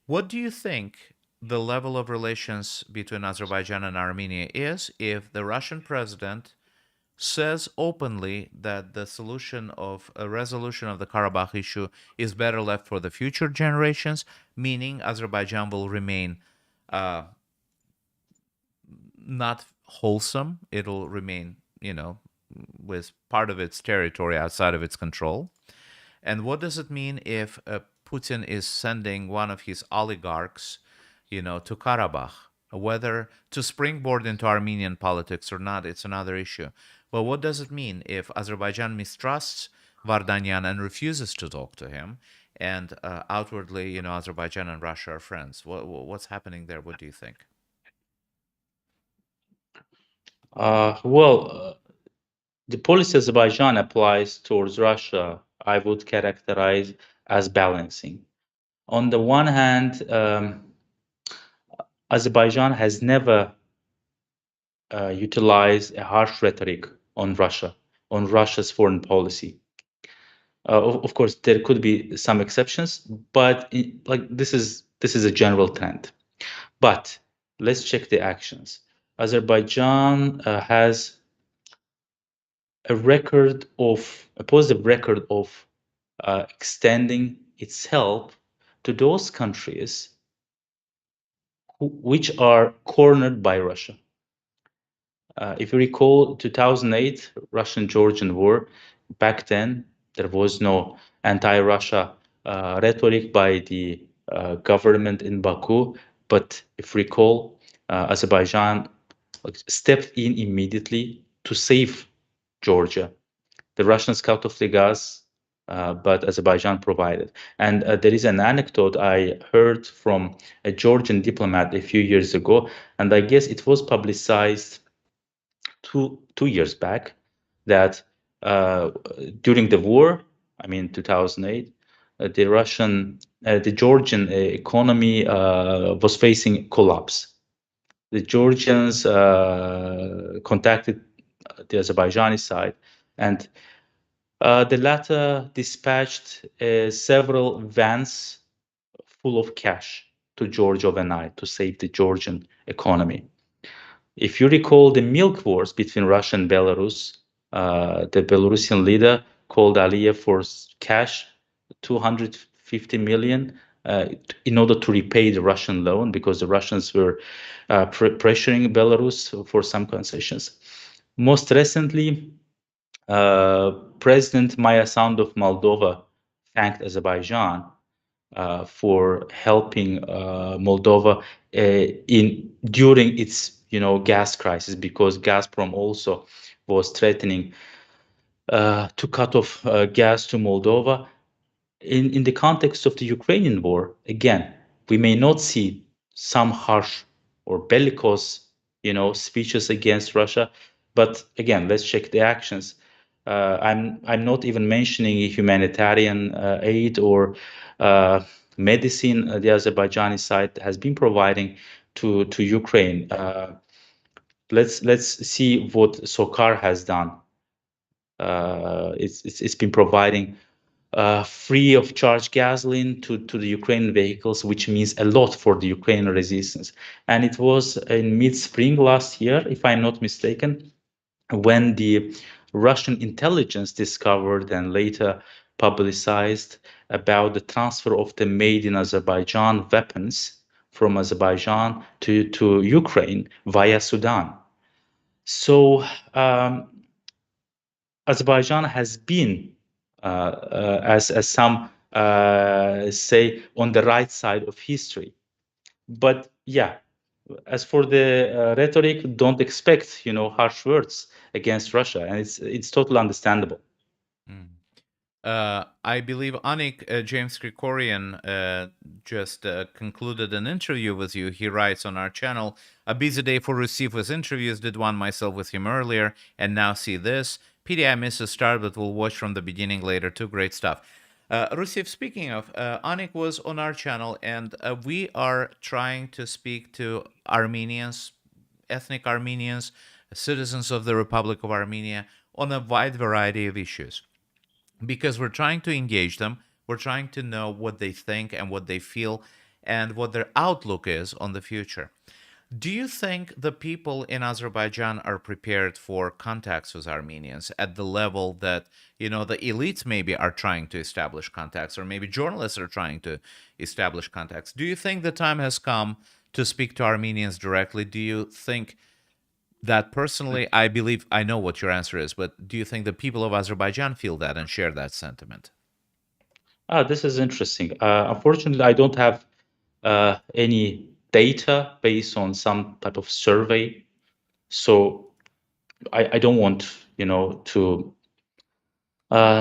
S1: what do you think the level of relations between Azerbaijan and Armenia is if the Russian president says openly that the solution of a resolution of the Karabakh issue is better left for the future generations, meaning Azerbaijan will remain not wholesome. It'll remain, with part of its territory outside of its control. And what does it mean if Putin is sending one of his oligarchs, to Karabakh? Whether to springboard into Armenian politics or not, it's another issue. But what does it mean if Azerbaijan mistrusts Vardanyan and refuses to talk to him, and outwardly, Azerbaijan and Russia are friends? What's happening there? What do you think?
S2: The policy Azerbaijan applies towards Russia, I would characterize as balancing. On the one hand, Azerbaijan has never utilized a harsh rhetoric on Russia, on Russia's foreign policy. Of course, there could be some exceptions, but this is a general trend. But let's check the actions. Azerbaijan has a positive record of extending its help to those countries which are cornered by Russia. If you recall 2008 Russian-Georgian war, back then there was no anti-Russia rhetoric by the government in Baku. But if you recall, Azerbaijan stepped in immediately to save Georgia. The Russians cut off the gas, but Azerbaijan provided. And there is an anecdote I heard from a Georgian diplomat a few years ago, and I guess it was publicized two years back, that during the war, I mean 2008, the Georgian economy was facing collapse. The Georgians contacted the Azerbaijani side, and the latter dispatched several vans full of cash to Georgia overnight to save the Georgian economy. If you recall the milk wars between Russia and Belarus, the Belarusian leader called Aliyev for cash, 250 million, in order to repay the Russian loan, because the Russians were pressuring Belarus for some concessions. Most recently, President Maya Sandu of Moldova thanked Azerbaijan for helping Moldova during its gas crisis, because Gazprom also was threatening to cut off gas to Moldova. In the context of the Ukrainian war, again, we may not see some harsh or bellicose speeches against Russia, but again, let's check the actions. I'm not even mentioning humanitarian aid or medicine the Azerbaijani side has been providing to Ukraine. Let's see what SOCAR has done. It's been providing free of charge gasoline to the Ukrainian vehicles, which means a lot for the Ukrainian resistance. And it was in mid-spring last year, if I'm not mistaken, when the Russian intelligence discovered and later publicized about the transfer of the made in Azerbaijan weapons from Azerbaijan to Ukraine via Sudan. So Azerbaijan has been, as some say, on the right side of history. But yeah, as for the rhetoric, don't expect harsh words against Russia, and it's totally understandable.
S1: I believe James Krikorian just concluded an interview with you. He writes on our channel, "A busy day for Rusif with interviews. Did one myself with him earlier, and now see this. PD, I missed the start, but will watch from the beginning later too. Great stuff." Rusif, speaking of, Anik was on our channel, and we are trying to speak to Armenians, ethnic Armenians, citizens of the Republic of Armenia, on a wide variety of issues, because we're trying to engage them. We're trying to know what they think and what they feel and what their outlook is on the future. Do you think the people in Azerbaijan are prepared for contacts with Armenians at the level that, the elites maybe are trying to establish contacts, or maybe journalists are trying to establish contacts? Do you think the time has come to speak to Armenians directly? Do you think that personally, I believe I know what your answer is, but do you think the people of Azerbaijan feel that and share that sentiment?
S2: This is interesting. Unfortunately, I don't have any data based on some type of survey, so I don't want to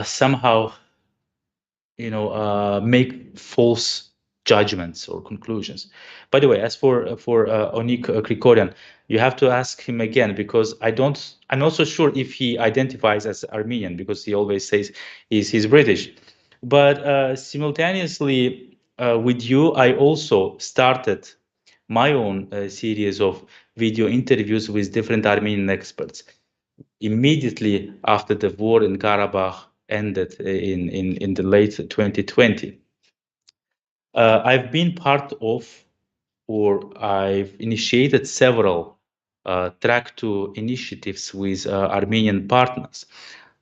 S2: somehow make false judgments or conclusions. By the way, as for Onika Krikorian, you have to ask him again, because I'm not so sure if he identifies as Armenian, because he always says he's British. But simultaneously with you, I also started my own series of video interviews with different Armenian experts immediately after the war in Karabakh ended in the late 2020. I've been part of, or I've initiated several track to initiatives with Armenian partners.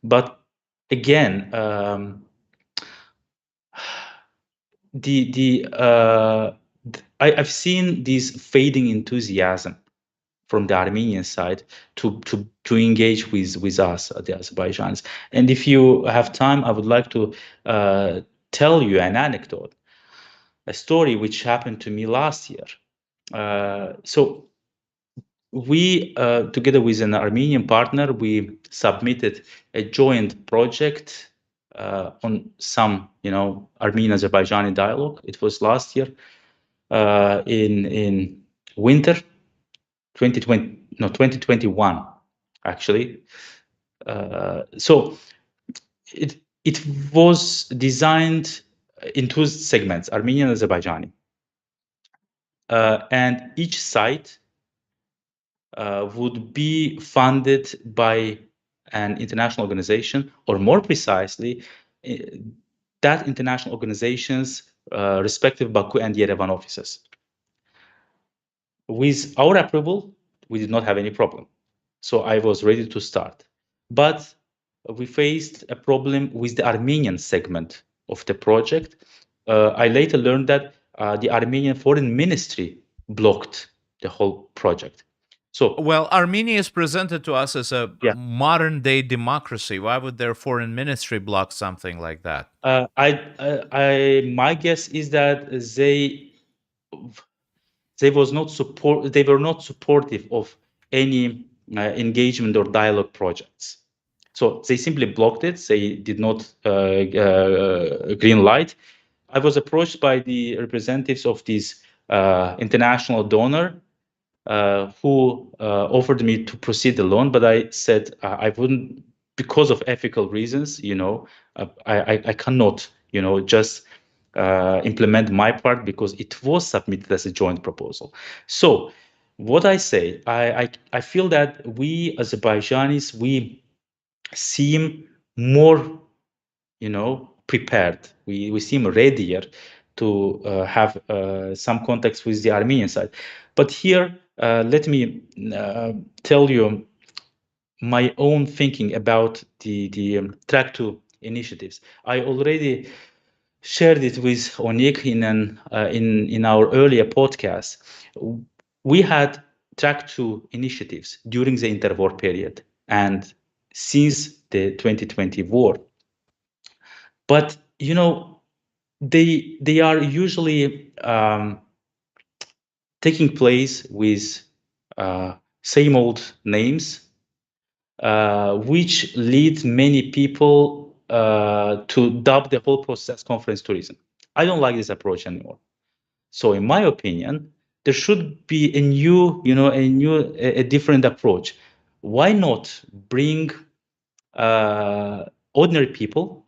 S2: But again, I've seen this fading enthusiasm from the Armenian side to engage with us, the Azerbaijanis. And if you have time, I would like to tell you an anecdote, a story which happened to me last year. So we, together with an Armenian partner, we submitted a joint project on some, Armenian-Azerbaijani dialogue. It was last year in winter 2021, actually. So it was designed in two segments, Armenian and Azerbaijani. And each site would be funded by an international organization, or more precisely, that international organization's respective Baku and Yerevan offices. With our approval, we did not have any problem. So I was ready to start. But we faced a problem with the Armenian segment of the project. I later learned that the Armenian Foreign Ministry blocked the whole project. So,
S1: well, Armenia is presented to us as a
S2: yeah,
S1: modern day democracy. Why would their foreign ministry block something like that?
S2: My guess is that they were not supportive of any engagement or dialogue projects. So they simply blocked it. They did not green light. I was approached by the representatives of this international donor who offered me to proceed the loan, but I said I wouldn't, because of ethical reasons. I cannot, just implement my part, because it was submitted as a joint proposal. So what I say, I feel that we Azerbaijanis, we seem more, prepared. We seem readier to have some contacts with the Armenian side. But here, let me tell you my own thinking about the Track 2 initiatives. I already shared it with Onik in our earlier podcast. We had Track 2 initiatives during the interwar period and since the 2020 war. But they are usually taking place with same old names, which lead many people to dub the whole process as conference tourism. I don't like this approach anymore. So, in my opinion, there should be a different approach. Why not bring ordinary people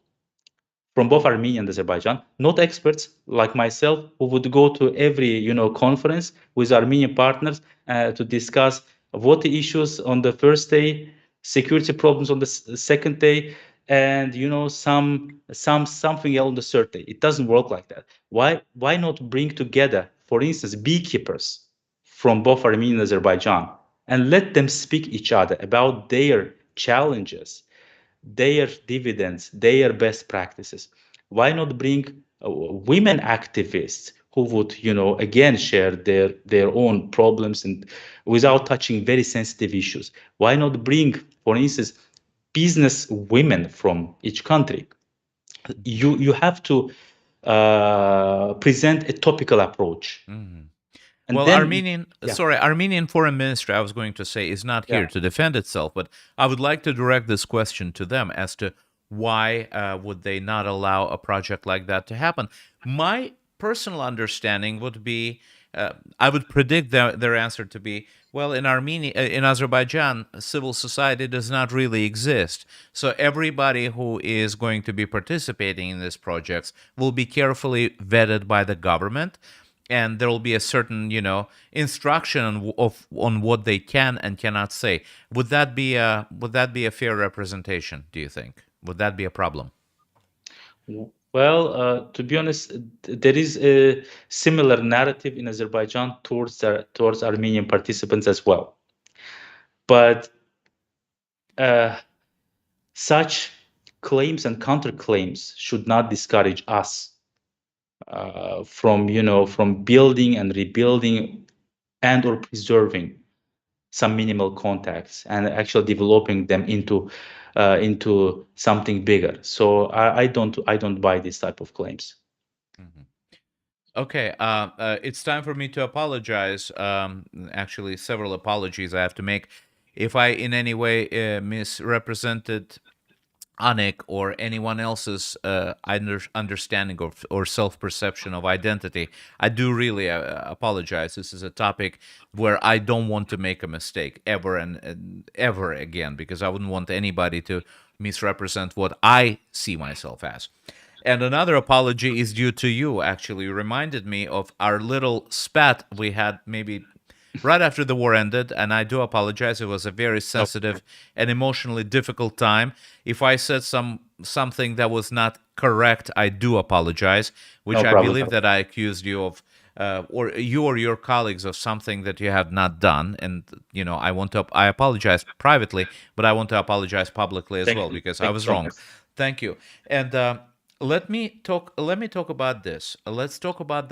S2: from both Armenia and Azerbaijan, not experts like myself, who would go to every conference with Armenian partners to discuss what the issues on the first day, security problems on the second day, and something else on the third day. It doesn't work like that. Why not bring together, for instance, beekeepers from both Armenia and Azerbaijan, and let them speak each other about their challenges, their dividends, their best practices? Why not bring women activists who would, again, share their own problems and without touching very sensitive issues? Why not bring, for instance, business women from each country? You have to present a topical approach.
S1: Mm-hmm.
S2: And
S1: well,
S2: then,
S1: Armenian foreign ministry, I was going to say, is not here to defend itself, but I would like to direct this question to them as to why would they not allow a project like that to happen. My personal understanding would be, I would predict their answer to be, well, in Azerbaijan, civil society does not really exist. So everybody who is going to be participating in these projects will be carefully vetted by the government, and there will be a certain, instruction on what they can and cannot say. Would that be a fair representation, do you think? Would that be a problem?
S2: Well, to be honest, there is a similar narrative in Azerbaijan towards Armenian participants as well. But such claims and counterclaims should not discourage us from building and rebuilding and or preserving some minimal contacts and actually developing them into something bigger. So I don't buy this type of claims.
S1: Mhm. Okay, it's time for me to apologize. Actually, several apologies I have to make. If I in any way misrepresented Anik or anyone else's understanding or self-perception of identity, I do really apologize. This is a topic where I don't want to make a mistake ever and ever again, because I wouldn't want anybody to misrepresent what I see myself as. And another apology is due to you, actually. You reminded me of our little spat we had maybe right after the war ended, and I do apologize. It was a very sensitive and emotionally difficult time. If I said something that was not correct, I do apologize, which
S2: No
S1: I
S2: problem.
S1: believe that I accused you of, or you or your colleagues of something that you have not done. And, I apologize privately, but I want to apologize publicly as
S2: Thank
S1: well,
S2: you.
S1: because I
S2: Thank you
S1: was
S2: so
S1: wrong.
S2: much.
S1: Thank you. And let me talk about this. Let's talk about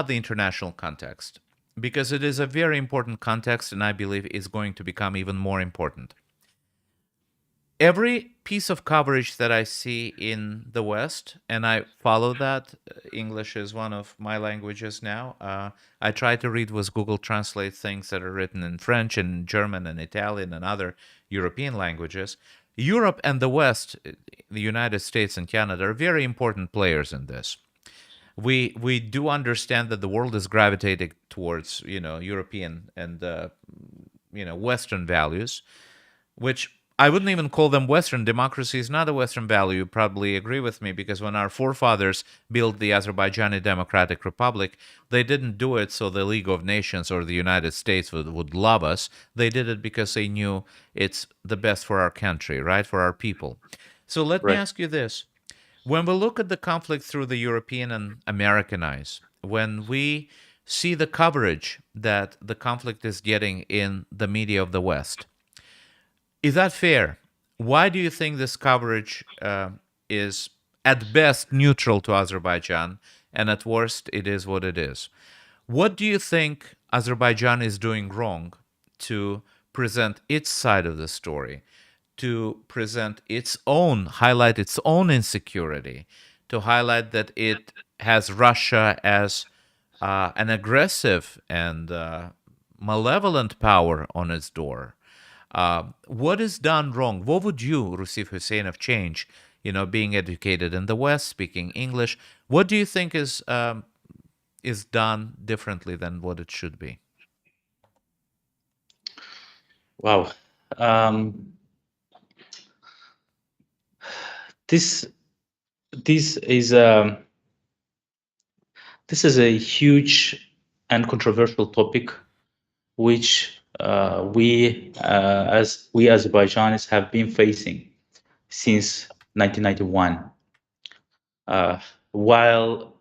S1: the international context, because it is a very important context, and I believe is going to become even more important. Every piece of coverage that I see in the West, and I follow that, English is one of my languages now. I try to read with Google Translate things that are written in French and German and Italian and other European languages. Europe and the West, the United States and Canada, are very important players in this. We do understand that the world is gravitating towards European and Western values, which I wouldn't even call them Western. Democracy is not a Western value. You probably agree with me, because when our forefathers built the Azerbaijani Democratic Republic, they didn't do it so the League of Nations or the United States would love us. They did it because they knew it's the best for our country, right? For our people. So let me
S2: Right.
S1: ask you this. When we look at the conflict through the European and American eyes, when we see the coverage that the conflict is getting in the media of the West, is that fair? Why do you think this coverage is at best neutral to Azerbaijan, and at worst it is what it is? What do you think Azerbaijan is doing wrong to present its side of the story, to highlight its own insecurity, to highlight that it has Russia as an aggressive and malevolent power on its door? What is done wrong? What would you, Rusif Huseynov, change? Being educated in the West, speaking English, what do you think is done differently than what it should be?
S2: Wow. Um, this this is a this is a huge and controversial topic, which we Azerbaijanis have been facing since 1991, while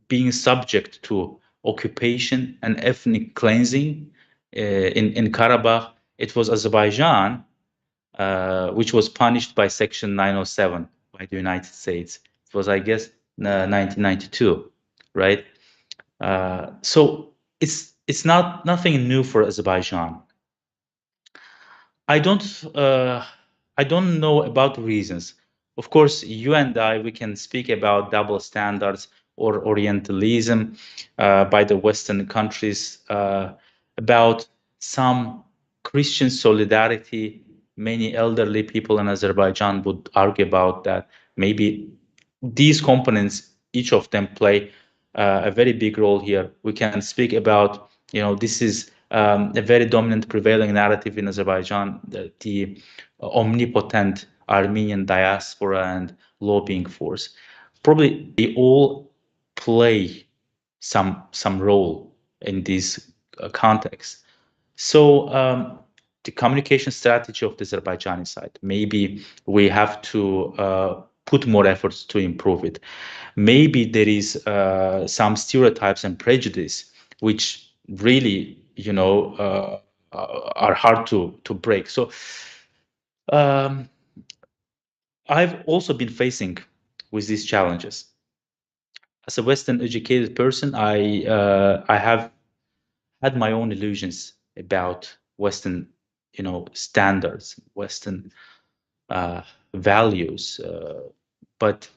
S2: being subject to occupation and ethnic cleansing in Karabakh. It was Azerbaijan which was punished by Section 907 by the United States. It was, I guess, 1992, right? So it's not nothing new for Azerbaijan. I don't uh, I don't know about the reasons. Of course, you and I, we can speak about double standards or Orientalism by the Western countries, about some Christian solidarity. Many elderly people in Azerbaijan would argue about that. Maybe these components, each of them play a very big role here. We can speak about, this is a very dominant prevailing narrative in Azerbaijan, the omnipotent Armenian diaspora and lobbying force. Probably they all play some role in this context. So the communication strategy of the Azerbaijani side, maybe we have to put more efforts to improve it. Maybe there is some stereotypes and prejudice which really, are hard to break. So um, I've also been facing with these challenges. As a Western educated person, I have had my own illusions about Western, standards, Western values, but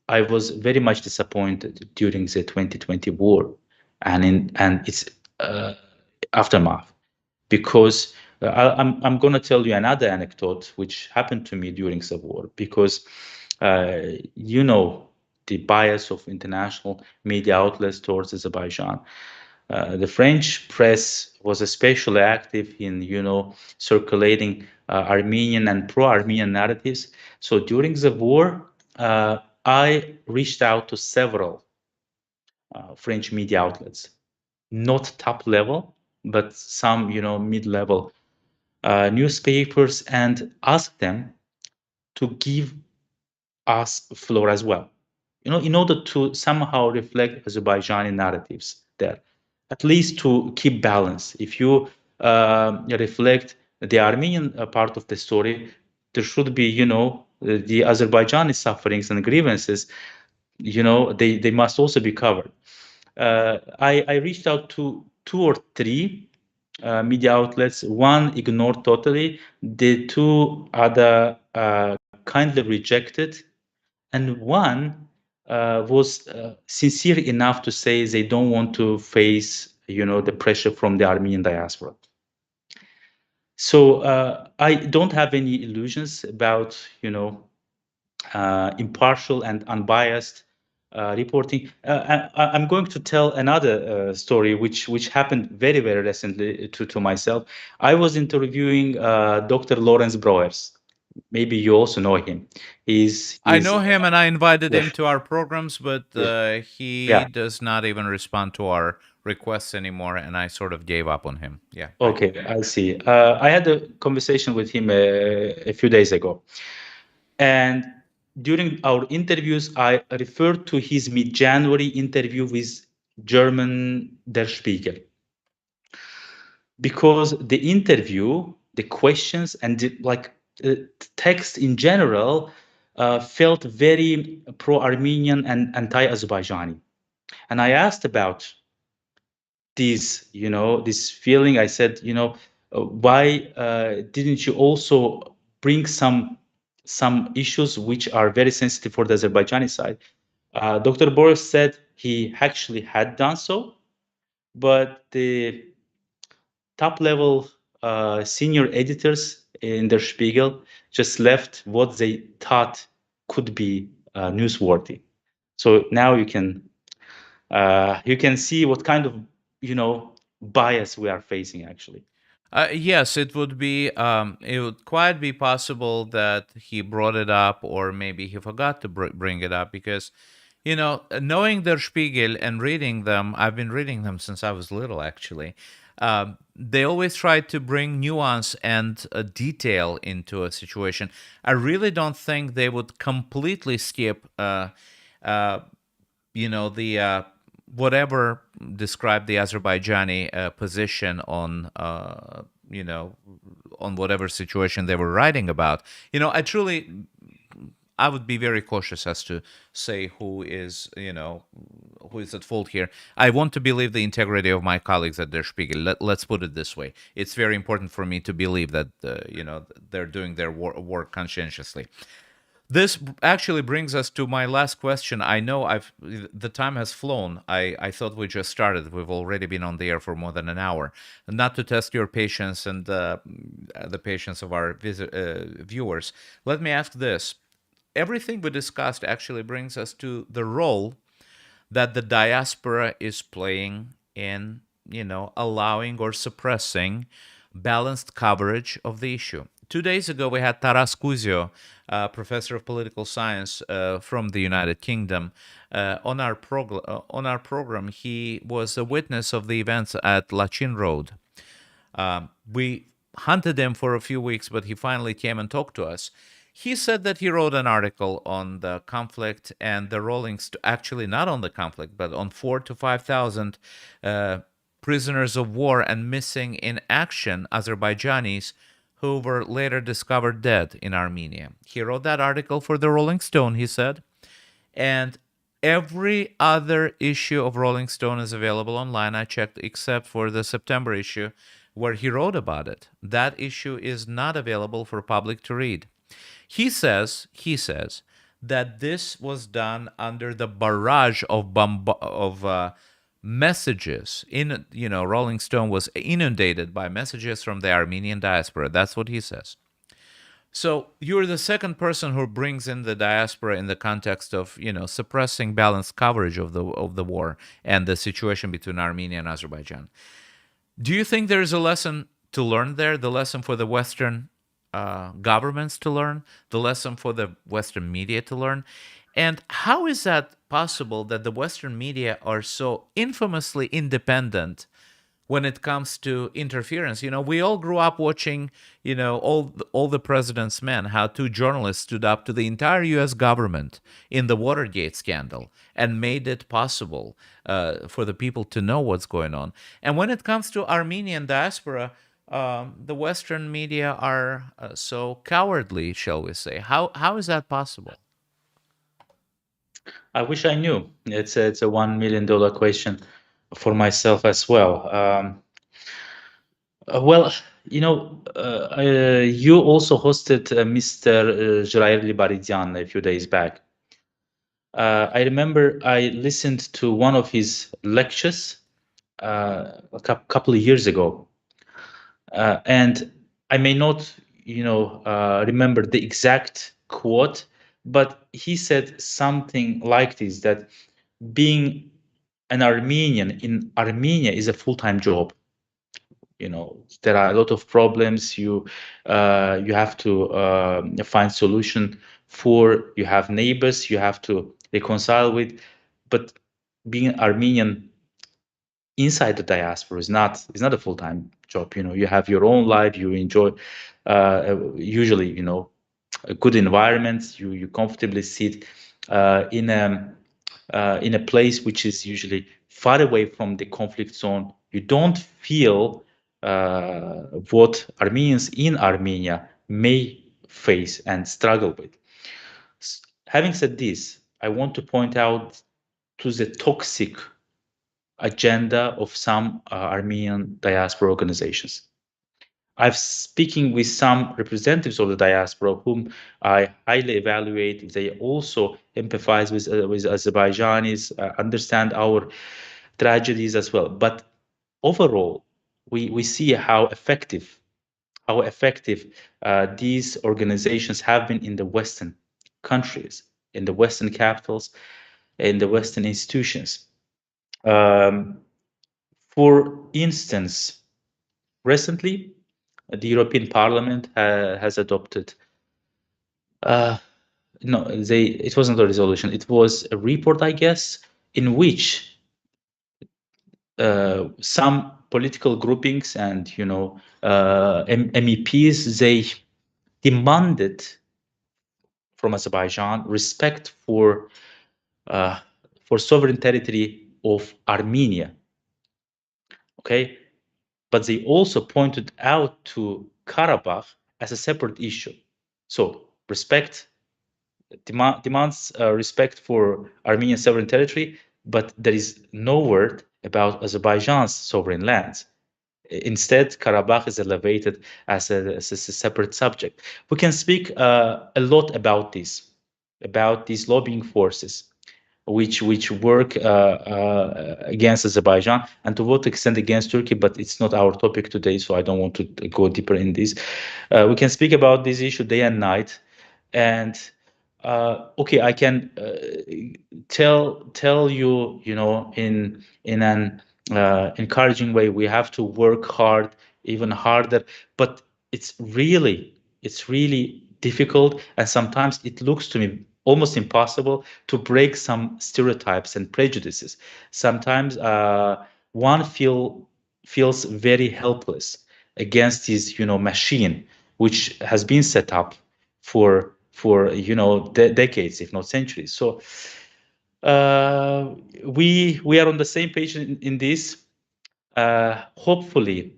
S2: I was very much disappointed during the 2020 war and its aftermath, because I'm going to tell you another anecdote which happened to me during the war, because uh, you know the bias of international media outlets towards Azerbaijan. The French press was especially active in, circulating Armenian and pro-Armenian narratives. So during the war, I reached out to several French media outlets, not top level, but some, mid-level newspapers, and asked them to give us floor as well, in order to somehow reflect Azerbaijani narratives there, at least to keep balance. If you reflect the Armenian part of the story, there should be, the Azerbaijani sufferings and grievances, they must also be covered. I reached out to two or three media outlets. One ignored totally. The two other kindly rejected, and one was sincere enough to say they don't want to face, the pressure from the Armenian diaspora. So I don't have any illusions about, impartial and unbiased reporting. I'm going to tell another story which happened very, very recently to myself. I was interviewing Dr. Lawrence Broers. Maybe you also know him.
S1: I
S2: He's
S1: know him, and I invited
S2: yeah,
S1: him to our programs, but he
S2: yeah.
S1: does not even respond to our requests anymore, and I sort of gave up on him. Yeah, right.
S2: Okay, I see. I had a conversation with him a few days ago, and during our interviews, I referred to his mid-January interview with German Der Spiegel, because the interview, the questions, and text in general felt very pro-Armenian and anti-Azerbaijani. And I asked about this feeling. I said, why didn't you also bring some issues which are very sensitive for the Azerbaijani side? Dr. Boris said he actually had done so, but the top level senior editors in Der Spiegel just left what they thought could be newsworthy. So now you can see what kind of bias we are facing actually.
S1: Yes, it would be. It would quite be possible that he brought it up, or maybe he forgot to bring it up, because, knowing Der Spiegel and reading them, I've been reading them since I was little, actually. They always try to bring nuance and detail into a situation. I really don't think they would completely skip, uh, the whatever described the Azerbaijani position on, on whatever situation they were writing about. I would be very cautious as to say who is at fault here. I want to believe the integrity of my colleagues at Der Spiegel. Let's put it this way. It's very important for me to believe that, they're doing their work conscientiously. This actually brings us to my last question. I know the time has flown. I thought we just started. We've already been on the air for more than an hour. Not to test your patience and the patience of our viewers, let me ask this. Everything we discussed actually brings us to the role that the diaspora is playing in, allowing or suppressing balanced coverage of the issue. 2 days ago, we had Taras Kuzio, professor of political science from the United Kingdom, on our program. He was a witness of the events at Lachin Road. We hunted him for a few weeks, but he finally came and talked to us. He said that he wrote an article on the conflict and the actually not on the conflict, but on 4 to 5,000 prisoners of war and missing in action Azerbaijanis who were later discovered dead in Armenia. He wrote that article for the Rolling Stone, he said, and Every other issue of Rolling Stone is available online. I checked, except for the September issue where he wrote about it. That issue is not available for public to read. He says that this was done under the barrage of messages. Rolling Stone was inundated by messages from the Armenian diaspora. That's what he says. So you're the second person who brings in the diaspora in the context of suppressing balanced coverage of the war and the situation between Armenia and Azerbaijan. Do you think there is a lesson to learn there? The lesson for the Western governments to learn, the lesson for the Western media to learn, and how is that possible that the Western media are so infamously independent when it comes to interference? We all grew up watching, all the President's Men, how two journalists stood up to the entire U.S. government in the Watergate scandal and made it possible for the people to know what's going on. And when it comes to Armenian diaspora, the Western media are so cowardly, shall we say. How is that possible?
S2: I wish I knew. It's a $1 million question for myself as well. Well, you also hosted Mr. Jair Libaridian a few days back. I remember I listened to one of his lectures a couple of years ago, and I may not, remember the exact quote, but he said something like this: that being an Armenian in Armenia is a full-time job. There are a lot of problems you have to find solution for. You have neighbors you have to reconcile with, but being Armenian inside the diaspora is not a full-time job. You have your own life. You enjoy usually a good environment. You comfortably sit in a place which is usually far away from the conflict zone. You don't feel what Armenians in Armenia may face and struggle with. Having said this, I want to point out to the toxic agenda of some Armenian diaspora organizations. I've speaking with some representatives of the diaspora whom I highly evaluate. They also empathize with Azerbaijanis, understand our tragedies as well. But overall, we see how effective these organizations have been in the Western countries, in the Western capitals, in the Western institutions. For instance, recently, the European Parliament has adopted. It wasn't a resolution. It was a report, I guess, in which some political groupings and MEPs, they demanded from Azerbaijan respect for sovereign territory of Armenia. Okay, but they also pointed out to Karabakh as a separate issue. So demands respect for Armenian sovereign territory, but there is no word about Azerbaijan's sovereign lands. Instead, Karabakh is elevated as a separate subject. We can speak a lot about these lobbying forces, which work against Azerbaijan and to what extent against Turkey, but it's not our topic today, so I don't want to go deeper in this. We can speak about this issue day and night, and okay, I can tell you, in an encouraging way, we have to work hard, even harder, but it's really difficult, and sometimes it looks to me almost impossible to break some stereotypes and prejudices. Sometimes one feels very helpless against this machine which has been set up for decades, if not centuries. So we are on the same page in this. Hopefully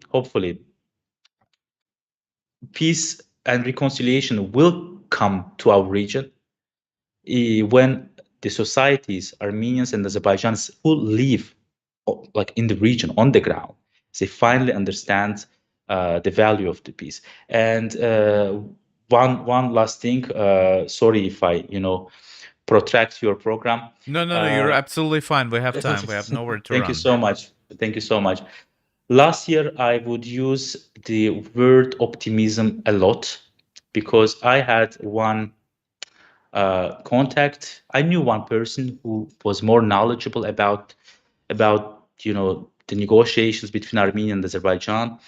S2: peace and reconciliation will come to our region when the societies, Armenians and Azerbaijanis who live like in the region, on the ground, they finally understand the value of the peace. And one last thing, sorry if I, protract your program.
S1: No, you're absolutely fine. We have time. We have nowhere to run.
S2: Thank you so much. Thank you so much. Last year, I would use the word optimism a lot because I had one contact. I knew one person who was more knowledgeable about the negotiations between Armenia and Azerbaijan.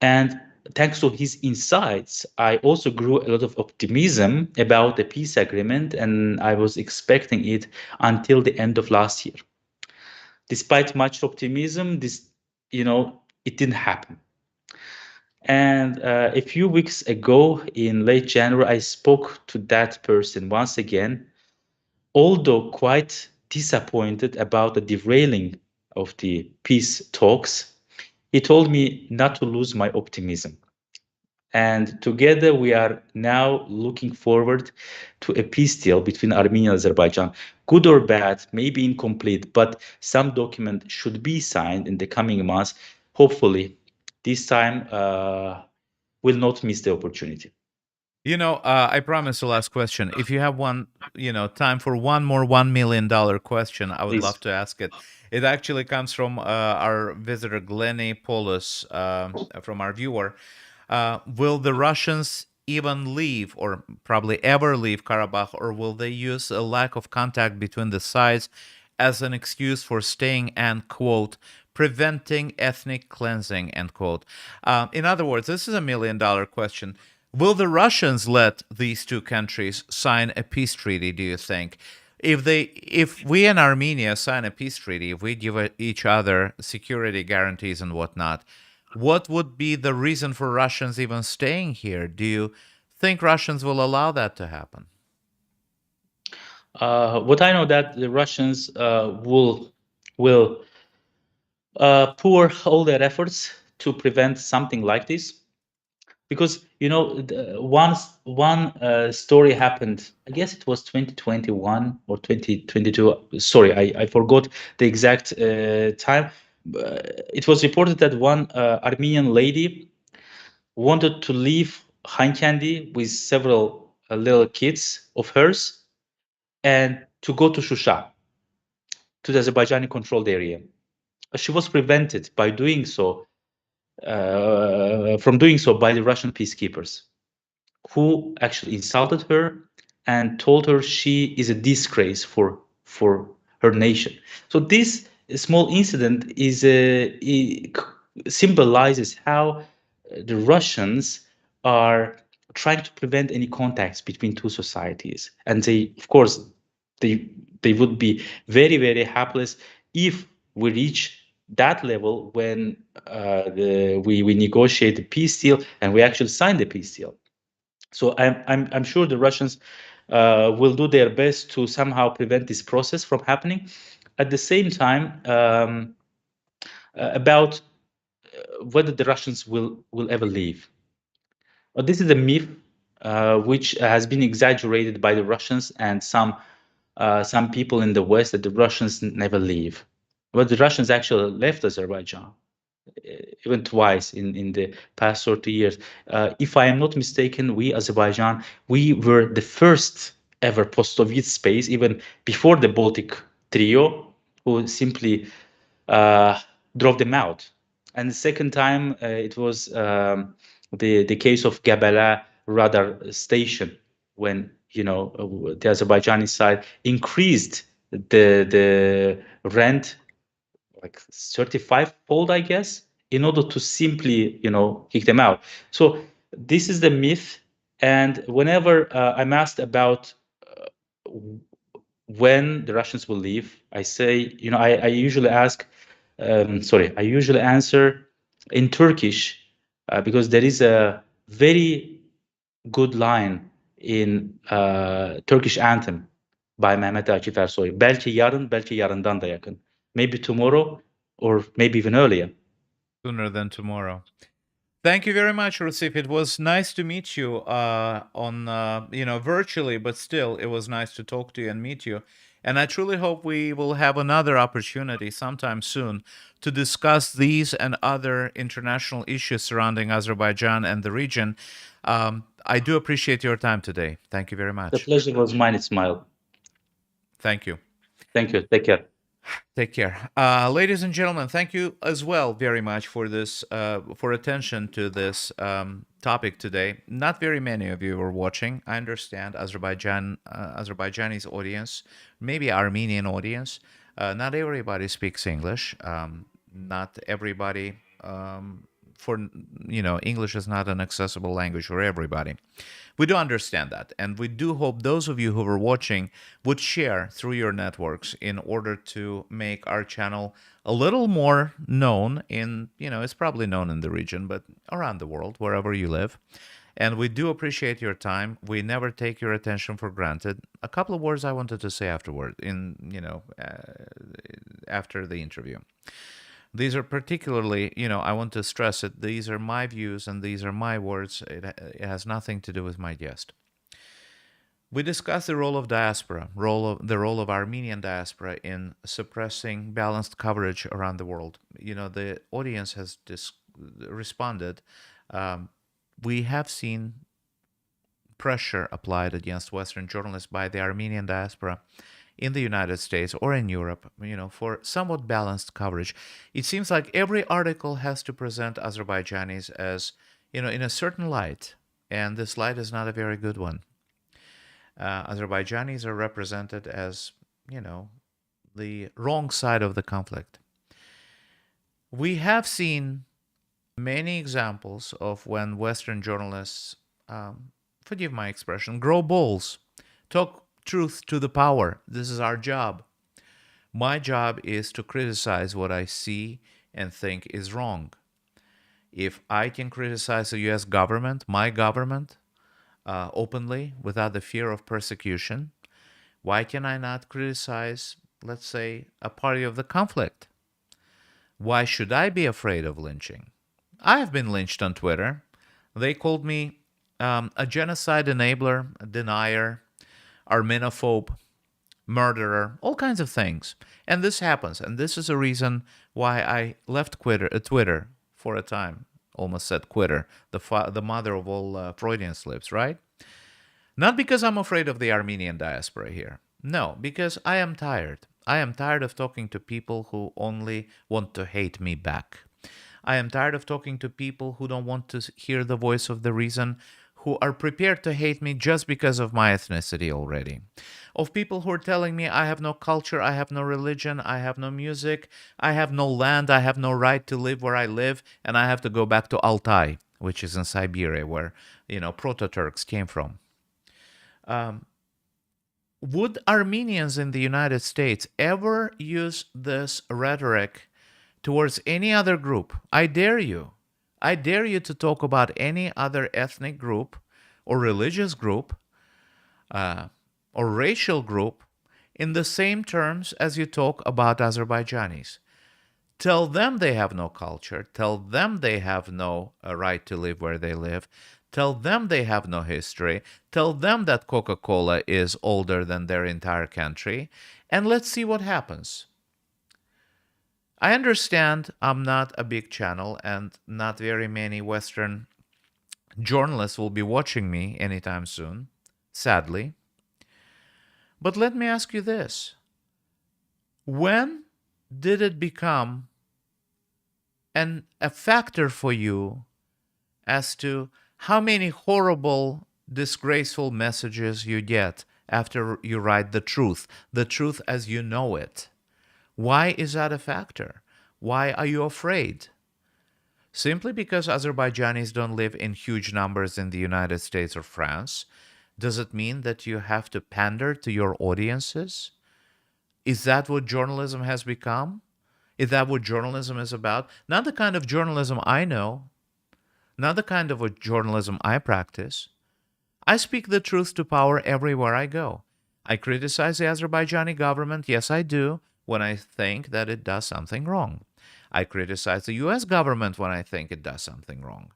S2: And thanks to his insights, I also grew a lot of optimism about the peace agreement, and I was expecting it until the end of last year. Despite much optimism, it didn't happen. And a few weeks ago, in late January, I spoke to that person once again, although quite disappointed about the derailing of the peace talks. He told me not to lose my optimism. And together we are now looking forward to a peace deal between Armenia and Azerbaijan. Good or bad, maybe incomplete, but some document should be signed in the coming months. Hopefully, this time we'll not miss the opportunity.
S1: I promise the last question. If you have time for one more $1 million question, I would
S2: Please.
S1: love to ask it. It actually comes from our visitor, Glenny Paulus, from our viewer. Will the Russians even leave, or probably ever leave, Karabakh, or will they use a lack of contact between the sides as an excuse for staying and, quote, preventing ethnic cleansing, end quote? In other words, this is a $1 million question. Will the Russians let these two countries sign a peace treaty, do you think? If we and Armenia sign a peace treaty, if we give each other security guarantees and whatnot, what would be the reason for Russians even staying here? Do you think Russians will allow that to happen?
S2: What I know that the Russians will pour all their efforts to prevent something like this. Because one story happened, I guess it was 2021 or 2022. Sorry, I forgot the exact time. It was reported that one Armenian lady wanted to leave Khankendi with several little kids of hers and to go to Shusha, to the Azerbaijani controlled area. She was prevented by doing so from doing so by the Russian peacekeepers, who actually insulted her and told her she is a disgrace for her nation. So this small incident symbolizes how the Russians are trying to prevent any contacts between two societies, and they, of course, they would be very, very hapless if we reach that level when we negotiate the peace deal and we actually sign the peace deal. So I'm sure the Russians will do their best to somehow prevent this process from happening. At the same time, about whether the Russians will ever leave. This is a myth which has been exaggerated by the Russians and some people in the West, that the Russians never leave. But the Russians actually left Azerbaijan even twice in the past 30 years. If I am not mistaken, we, Azerbaijan, we were the first ever post-Soviet space, even before the Baltic trio, who simply drove them out. And the second time, it was the case of Gabala radar station, when the Azerbaijani side increased the rent like 35-fold, I guess, in order to simply kick them out. So this is the myth. And whenever I'm asked about when the Russians will leave, I say, I usually I usually answer in Turkish, because there is a very good line in Turkish anthem by Mehmet Akif Ersoy. Belki yarın, belki yarından da yakın. Maybe tomorrow, or maybe even earlier.
S1: Sooner than tomorrow. Thank you very much, Rusif. It was nice to meet you on virtually, but still, it was nice to talk to you and meet you. And I truly hope we will have another opportunity sometime soon to discuss these and other international issues surrounding Azerbaijan and the region. I do appreciate your time today. Thank you very
S2: The
S1: much.
S2: pleasure was mine, Ismail.
S1: Thank you.
S2: Thank you. Take care.
S1: Take care. Ladies and gentlemen, thank you as well very much for this, for attention to this topic today. Not very many of you were watching. I understand Azerbaijanis audience, maybe Armenian audience. Not everybody speaks English. Not everybody, English is not an accessible language for everybody. We do understand that, and we do hope those of you who were watching would share through your networks in order to make our channel a little more known it's probably known in the region, but around the world, wherever you live. And we do appreciate your time. We never take your attention for granted. A couple of words I wanted to say afterward, after the interview. These are particularly, I want to stress it, these are my views and these are my words. It has nothing to do with my guest. We discussed the role of diaspora, the role of Armenian diaspora in suppressing balanced coverage around the world. The audience has responded. We have seen pressure applied against Western journalists by the Armenian diaspora in the United States or in Europe, for somewhat balanced coverage. It seems like every article has to present Azerbaijanis as, in a certain light, and this light is not a very good one. Azerbaijanis are represented as, the wrong side of the conflict. We have seen many examples of when Western journalists, forgive my expression, grow balls, talk truth to the power. This is our job. My job is to criticize what I see and think is wrong. If I can criticize the U.S. government, my government, openly, without the fear of persecution, why can I not criticize, let's say, a party of the conflict? Why should I be afraid of lynching? I have been lynched on Twitter. They called me a genocide enabler, a denier, Armenophobe, murderer, all kinds of things. And this happens. And this is a reason why I left Twitter for a time. Almost said quitter, the mother of all Freudian slips, right? Not because I'm afraid of the Armenian diaspora here. No, because I am tired. I am tired of talking to people who only want to hate me back. I am tired of talking to people who don't want to hear the voice of the reason, who are prepared to hate me just because of my ethnicity already. Of people who are telling me I have no culture, I have no religion, I have no music, I have no land, I have no right to live where I live, and I have to go back to Altai, which is in Siberia, where, Proto-Turks came from. Would Armenians in the United States ever use this rhetoric towards any other group? I dare you. I dare you to talk about any other ethnic group or religious group or racial group in the same terms as you talk about Azerbaijanis. Tell them they have no culture. Tell them they have no right to live where they live. Tell them they have no history. Tell them that Coca-Cola is older than their entire country. And let's see what happens. I understand I'm not a big channel and not very many Western journalists will be watching me anytime soon, sadly. But let me ask you this. When did it become a factor for you as to how many horrible, disgraceful messages you get after you write the truth as you know it? Why is that a factor? Why are you afraid? Simply because Azerbaijanis don't live in huge numbers in the United States or France? Does it mean that you have to pander to your audiences? Is that what journalism has become? Is that what journalism is about? Not the kind of journalism I know. Not the kind of journalism I practice. I speak the truth to power everywhere I go. I criticize the Azerbaijani government, yes I do, when I think that it does something wrong. I criticize the U.S. government when I think it does something wrong.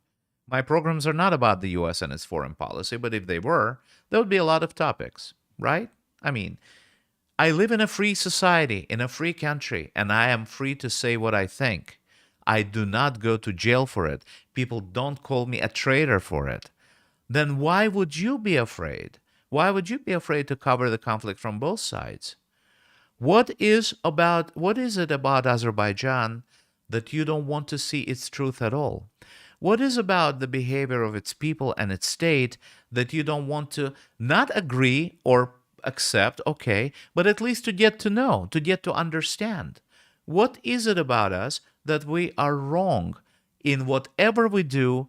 S1: My programs are not about the US and its foreign policy, but if they were, there would be a lot of topics, right? I mean, I live in a free society, in a free country, and I am free to say what I think. I do not go to jail for it. People don't call me a traitor for it. Then why would you be afraid? Why would you be afraid to cover the conflict from both sides? What is it about Azerbaijan that you don't want to see its truth at all? What is about the behavior of its people and its state that you don't want to not agree or accept, okay, but at least to get to know, to get to understand? What is it about us that we are wrong in whatever we do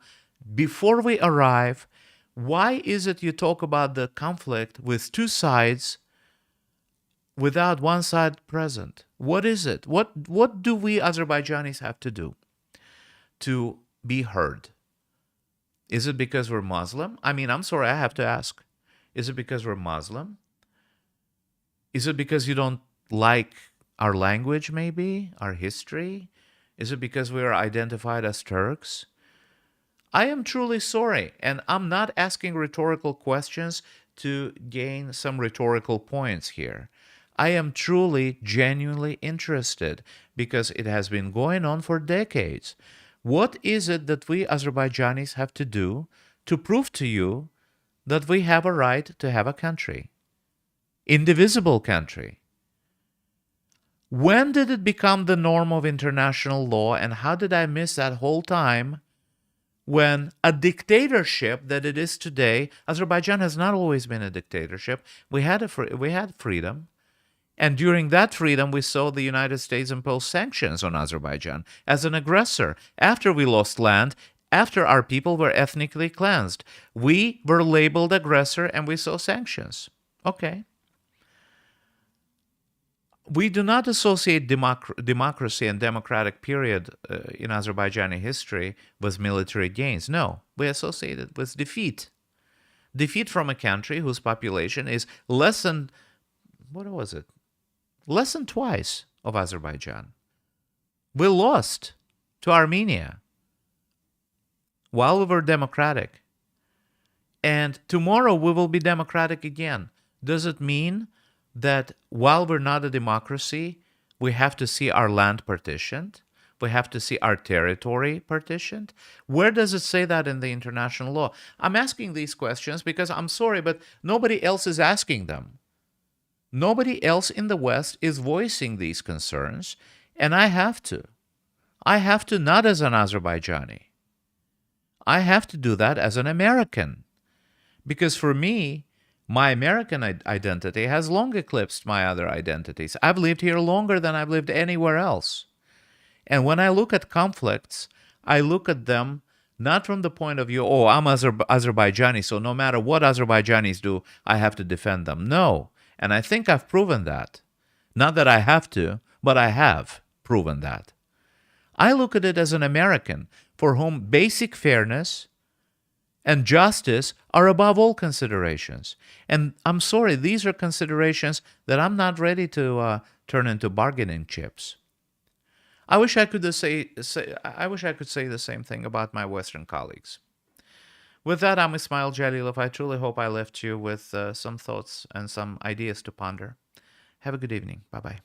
S1: before we arrive? Why is it you talk about the conflict with two sides without one side present? What is it? What do we Azerbaijanis have to do to be heard? Is it because we're Muslim? I mean, I'm sorry, I have to ask. Is it because we're Muslim? Is it because you don't like our language, maybe? Our history? Is it because we are identified as Turks? I am truly sorry, and I'm not asking rhetorical questions to gain some rhetorical points here. I am truly, genuinely interested because it has been going on for decades. What is it that we Azerbaijanis have to do to prove to you that we have a right to have a country? Indivisible country. When did it become the norm of international law, and how did I miss that whole time when a dictatorship that it is today? Azerbaijan has not always been a dictatorship. We had freedom. And during that freedom, we saw the United States impose sanctions on Azerbaijan as an aggressor. After we lost land, after our people were ethnically cleansed, we were labeled aggressor and we saw sanctions. Okay. We do not associate democracy and democratic period in Azerbaijani history with military gains. No, we associate it with defeat. Defeat from a country whose population is less than twice of Azerbaijan. We lost to Armenia while we were democratic. And tomorrow we will be democratic again. Does it mean that while we're not a democracy, we have to see our land partitioned? We have to see our territory partitioned? Where does it say that in the international law? I'm asking these questions because I'm sorry, but nobody else is asking them. Nobody else in the West is voicing these concerns, and I have to. I have to, not as an Azerbaijani. I have to do that as an American. Because for me, my American identity has long eclipsed my other identities. I've lived here longer than I've lived anywhere else. And when I look at conflicts, I look at them not from the point of view, oh, I'm Azerbaijani, so no matter what Azerbaijanis do, I have to defend them. No. And I think I've proven that. Not that I have to, but I have proven that. I look at it as an American for whom basic fairness and justice are above all considerations. And I'm sorry, these are considerations that I'm not ready to turn into bargaining chips. I wish I could say the same thing about my Western colleagues. With that, I'm Ismail Jalilov. I truly hope I left you with some thoughts and some ideas to ponder. Have a good evening. Bye-bye.